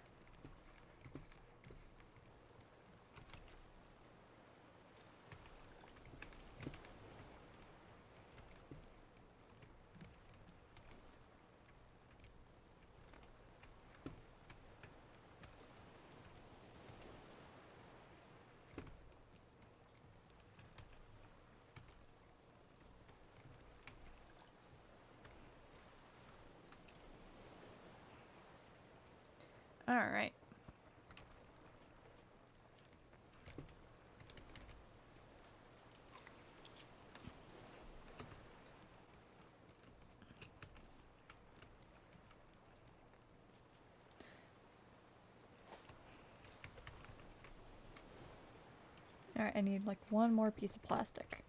Alright. Alright, I need like 1 more piece of plastic.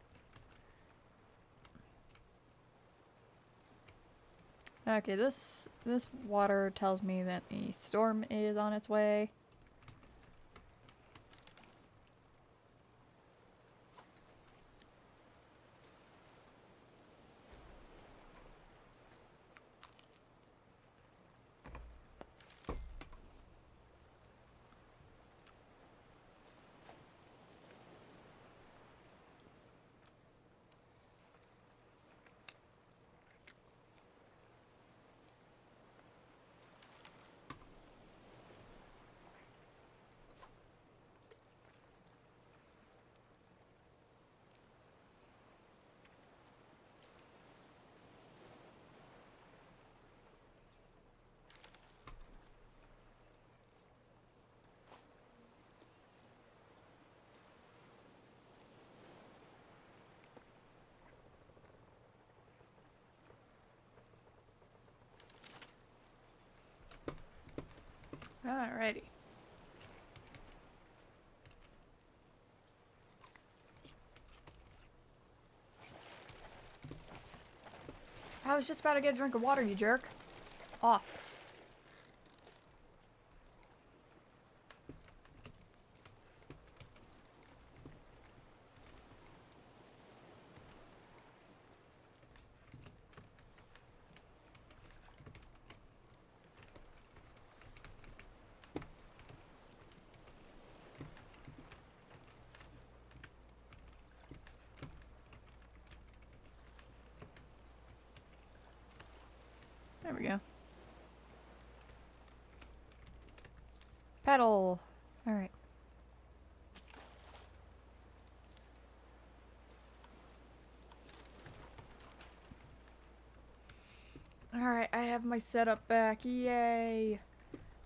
Okay, this water tells me that a storm is on its way. Alrighty. I was just about to get a drink of water, you jerk. Off. There we go. Pedal. Alright. Alright, I have my setup back. Yay!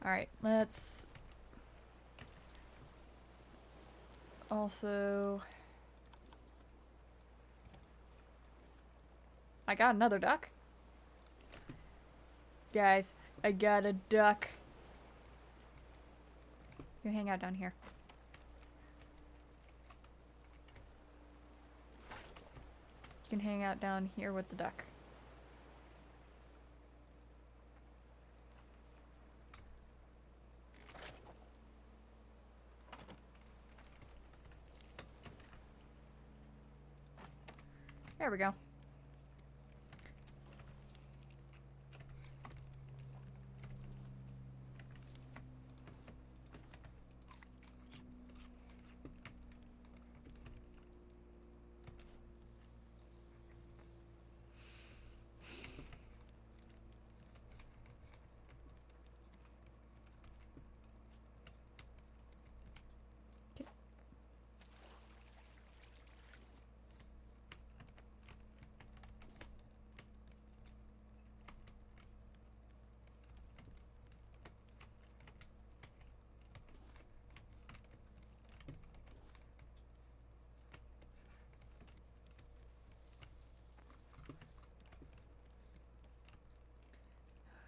Alright, let's... Also... I got another duck. Guys, I got a duck. You hang out down here. You can hang out down here with the duck. There we go.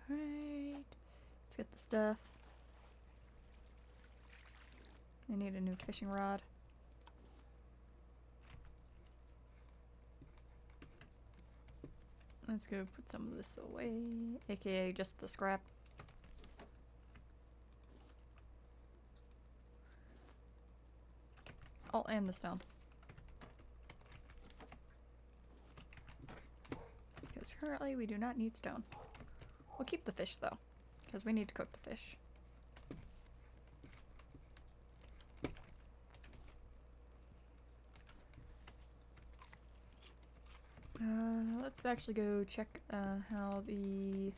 Right. Let's get the stuff. I need a new fishing rod. Let's go put some of this away, aka just the scrap. Oh, and the stone. Because currently we do not need stone. We'll keep the fish though, because we need to cook the fish. Let's actually go check how the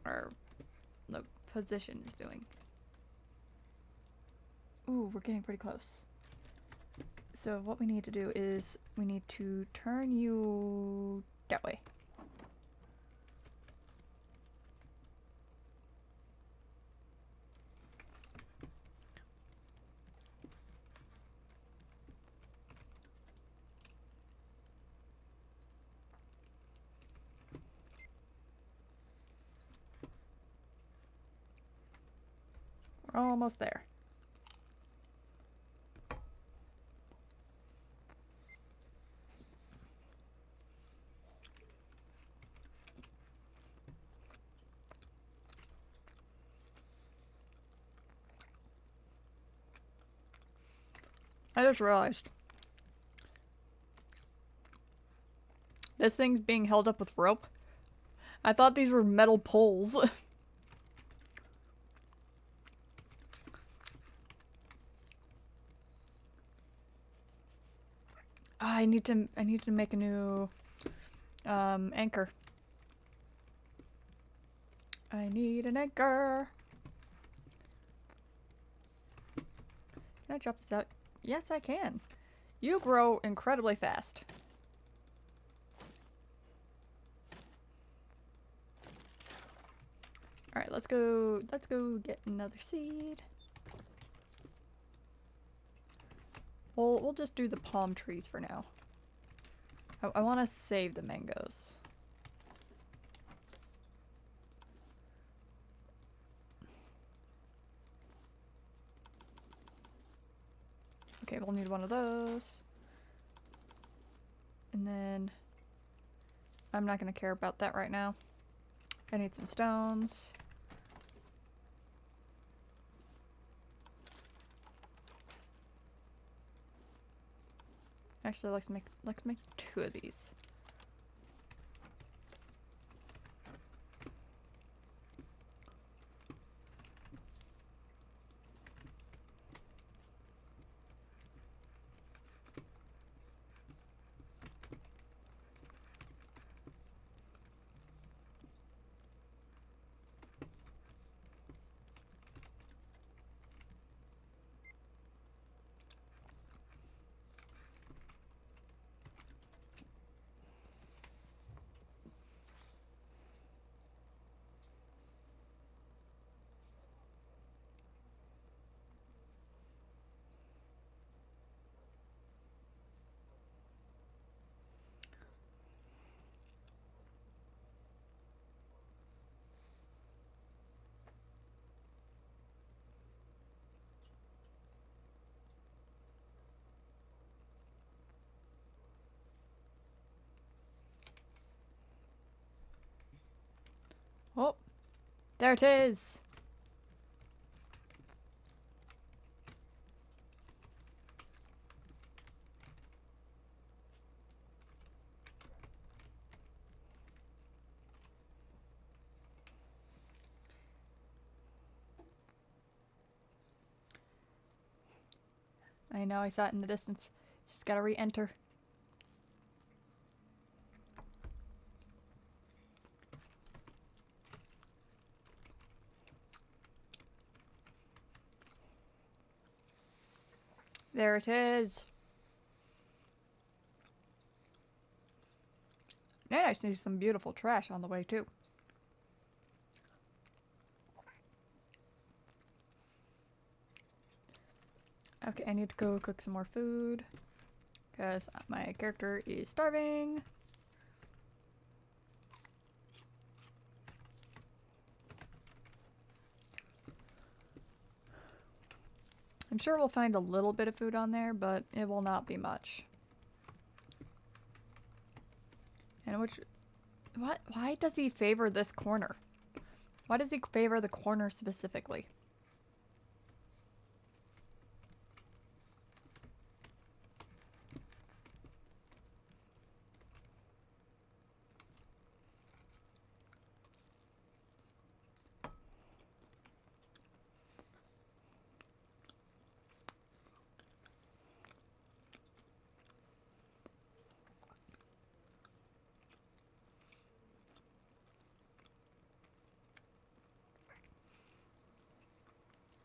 our position is doing. Ooh, we're getting pretty close. So what we need to do is we need to turn you that way. We're almost there. I just realized this thing's being held up with rope. I thought these were metal poles. I need to make a new anchor. I need an anchor. Can I drop this out? Yes, I can. You grow incredibly fast. Alright, let's go get another seed. We'll just do the palm trees for now. I want to save the mangoes. Okay, we'll need one of those. And then I'm not going to care about that right now. I need some stones. Actually, let's make 2 of these. Oh, there it is. I know, I saw it in the distance. Just gotta re-enter. There it is. And I see some beautiful trash on the way too. Okay, I need to go cook some more food because my character is starving. I'm sure we'll find a little bit of food on there, but it will not be much. And why does he favor this corner? Why does he favor the corner specifically?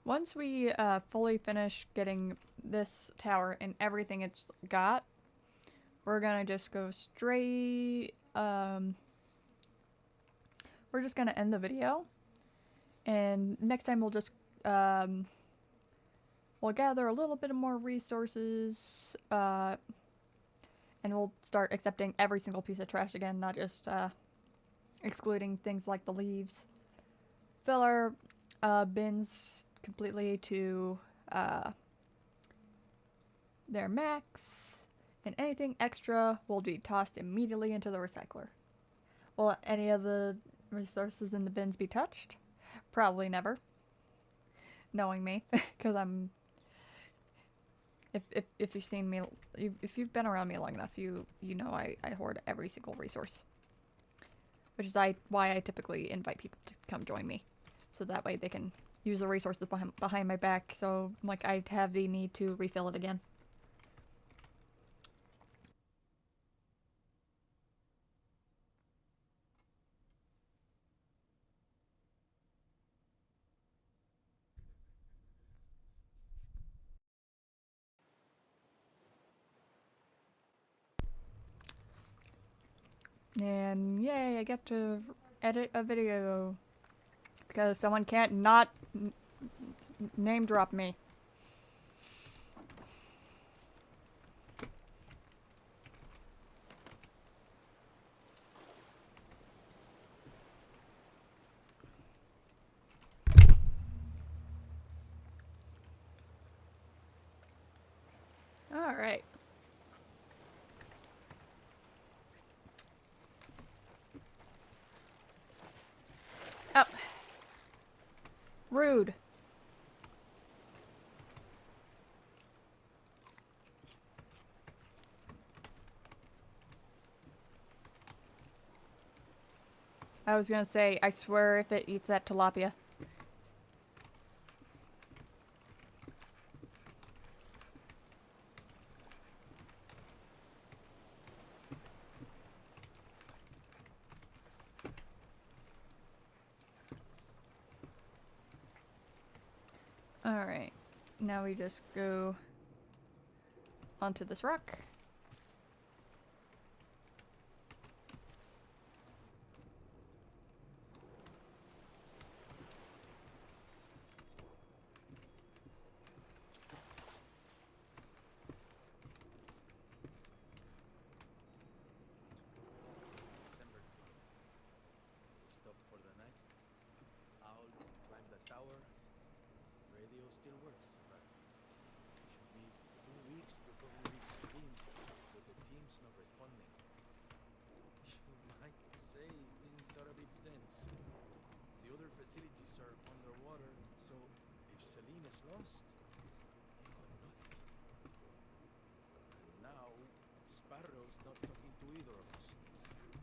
Once we fully finish getting this tower and everything it's got, we're gonna just go straight, we're just gonna end the video. And next time we'll just, we'll gather a little bit more resources, and we'll start accepting every single piece of trash again, not just, excluding things like the leaves. Fill our, bins completely to their max, and anything extra will be tossed immediately into the recycler. Will any of the resources in the bins be touched? Probably never. Knowing me, because I'm... If you've seen me, if you've been around me long enough, you know I hoard every single resource. Which is why I typically invite people to come join me. So that way they can use the resources behind my back, so like I have the need to refill it again. And yay, I get to edit a video because someone can't not name drop me. I was gonna say, I swear if it eats that tilapia. Alright, now we just go onto this rock. December 12th. We stopped for the night. Owl climbed the tower. Radio still works, but should be 2 weeks before we reach Selim, with the teams not responding. You might say things are a bit tense. The other facilities are underwater, so if Selim is lost, we got nothing. And now, Sparrow's not talking to either of us. I really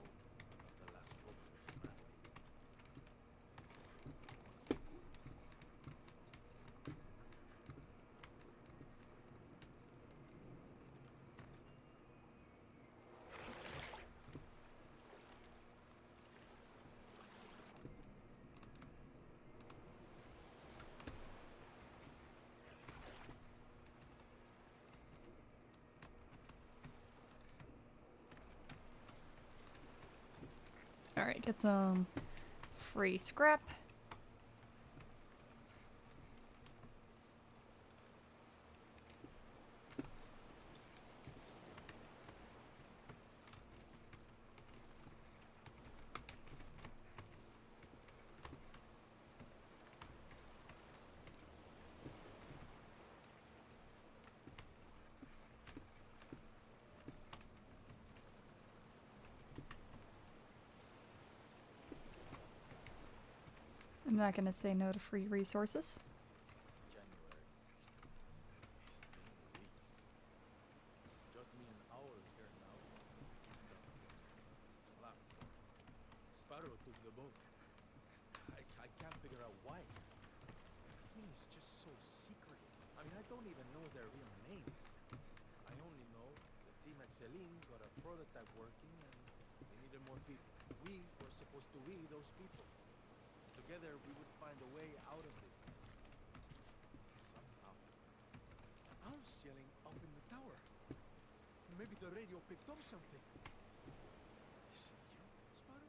hope I'm not the last hope for humanity. Alright, get some free scrap. I'm not gonna say no to free resources. January. It's been weeks. Just me and Owl here now. Just laughs. Sparrow took the boat. I can't figure out why. Everything is just so secretive. I mean, I don't even know their real names. I only know the team at Selim got a prototype working and they needed more people. We were supposed to be those people. Together we would find a way out of this mess. Somehow. I was yelling up in the tower. Maybe the radio picked up something. Is it you, Sparrow?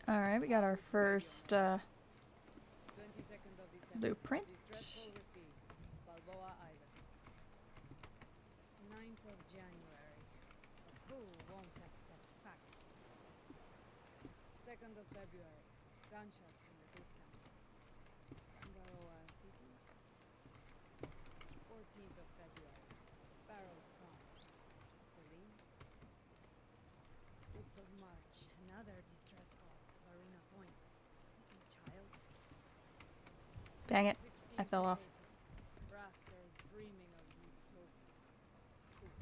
Alright, we got our first 22nd of December. blueprint. Distressful receipt. Balboa Island. 9th of January. A fool won't accept facts. 2nd of February. Gunshots in the distance. Tangaroa City. 14th of February. Sparrows come. Selim. 6th of March. Another distress call. Marina Point. Missing child. Dang it, I fell off. Rafters dreaming of utopia. Foolish.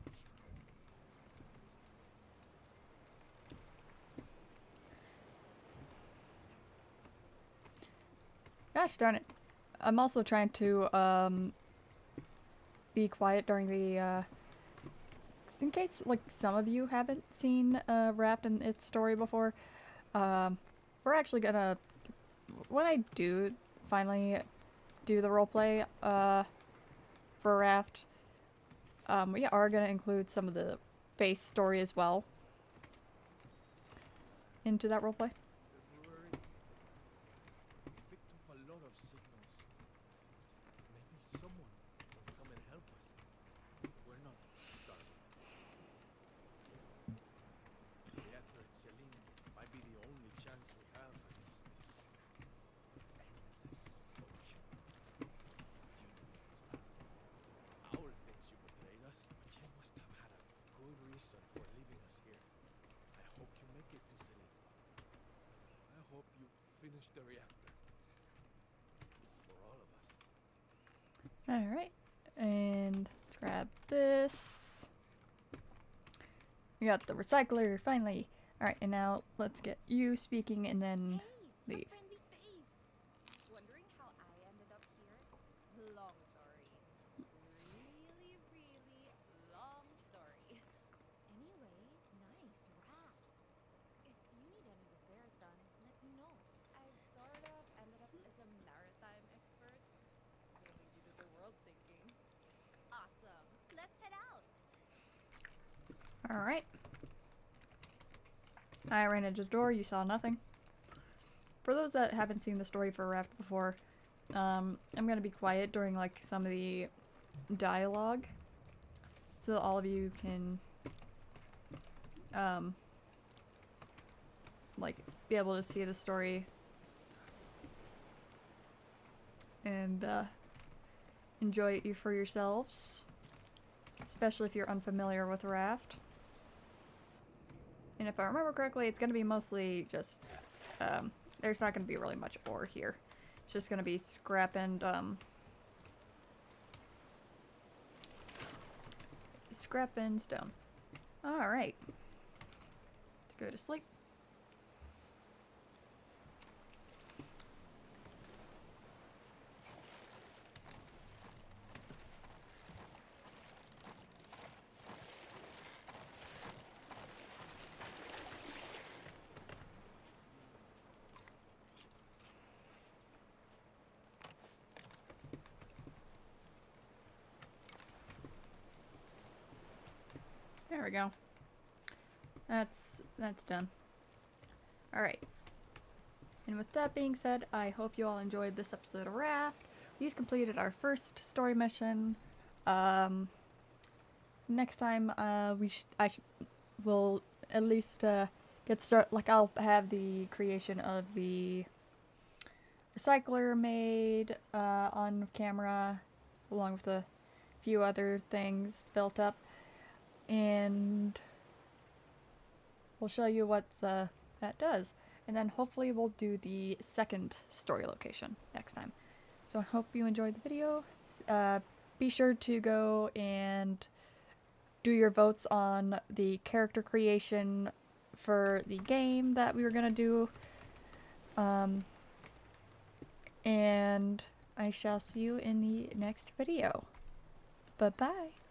Gosh darn it. I'm also trying to be quiet during the in case like some of you haven't seen Raft and its story before. We're actually gonna, when I do finally do the roleplay for Raft, we are gonna include some of the base story as well into that roleplay. February. We picked up a lot of signals. Maybe someone will come and help us. We're not starving. The reactor at Selim might be the only chance we have against this endless ocean. Owl thinks you betrayed us, but you must have had a good reason for leaving us here. I hope you make it to Selim. I hope you finish the reactor. For all of us. Alright, and let's grab this. We got the recycler, finally. Alright, and now let's get you speaking and then Hey, leave. a friendly face. Wondering how I ended up here? Long story. Really, really long story. Anyway, nice raft. If you need any repairs done, let me know. I've sort of ended up as a maritime expert, mainly due to the world sinking. Awesome. Let's head out. Alright. I ran into the door, you saw nothing. For those that haven't seen the story for Raft before, I'm gonna be quiet during like some of the dialogue, so all of you can like be able to see the story and enjoy it for yourselves, especially if you're unfamiliar with Raft. And if I remember correctly, it's gonna be mostly just there's not gonna be really much ore here. It's just gonna be scrap and stone. Alright. Let's go to sleep. There we go. That's done. Alright. And with that being said, I hope you all enjoyed this episode of Raft. We've completed our first story mission. Next time, we'll at least get start. Like I'll have the creation of the recycler made on camera, along with a few other things built up, and we'll show you what that does. And then hopefully we'll do the second story location next time. So I hope you enjoyed the video. Be sure to go and do your votes on the character creation for the game that we were going to do. And I shall see you in the next video. Bye-bye.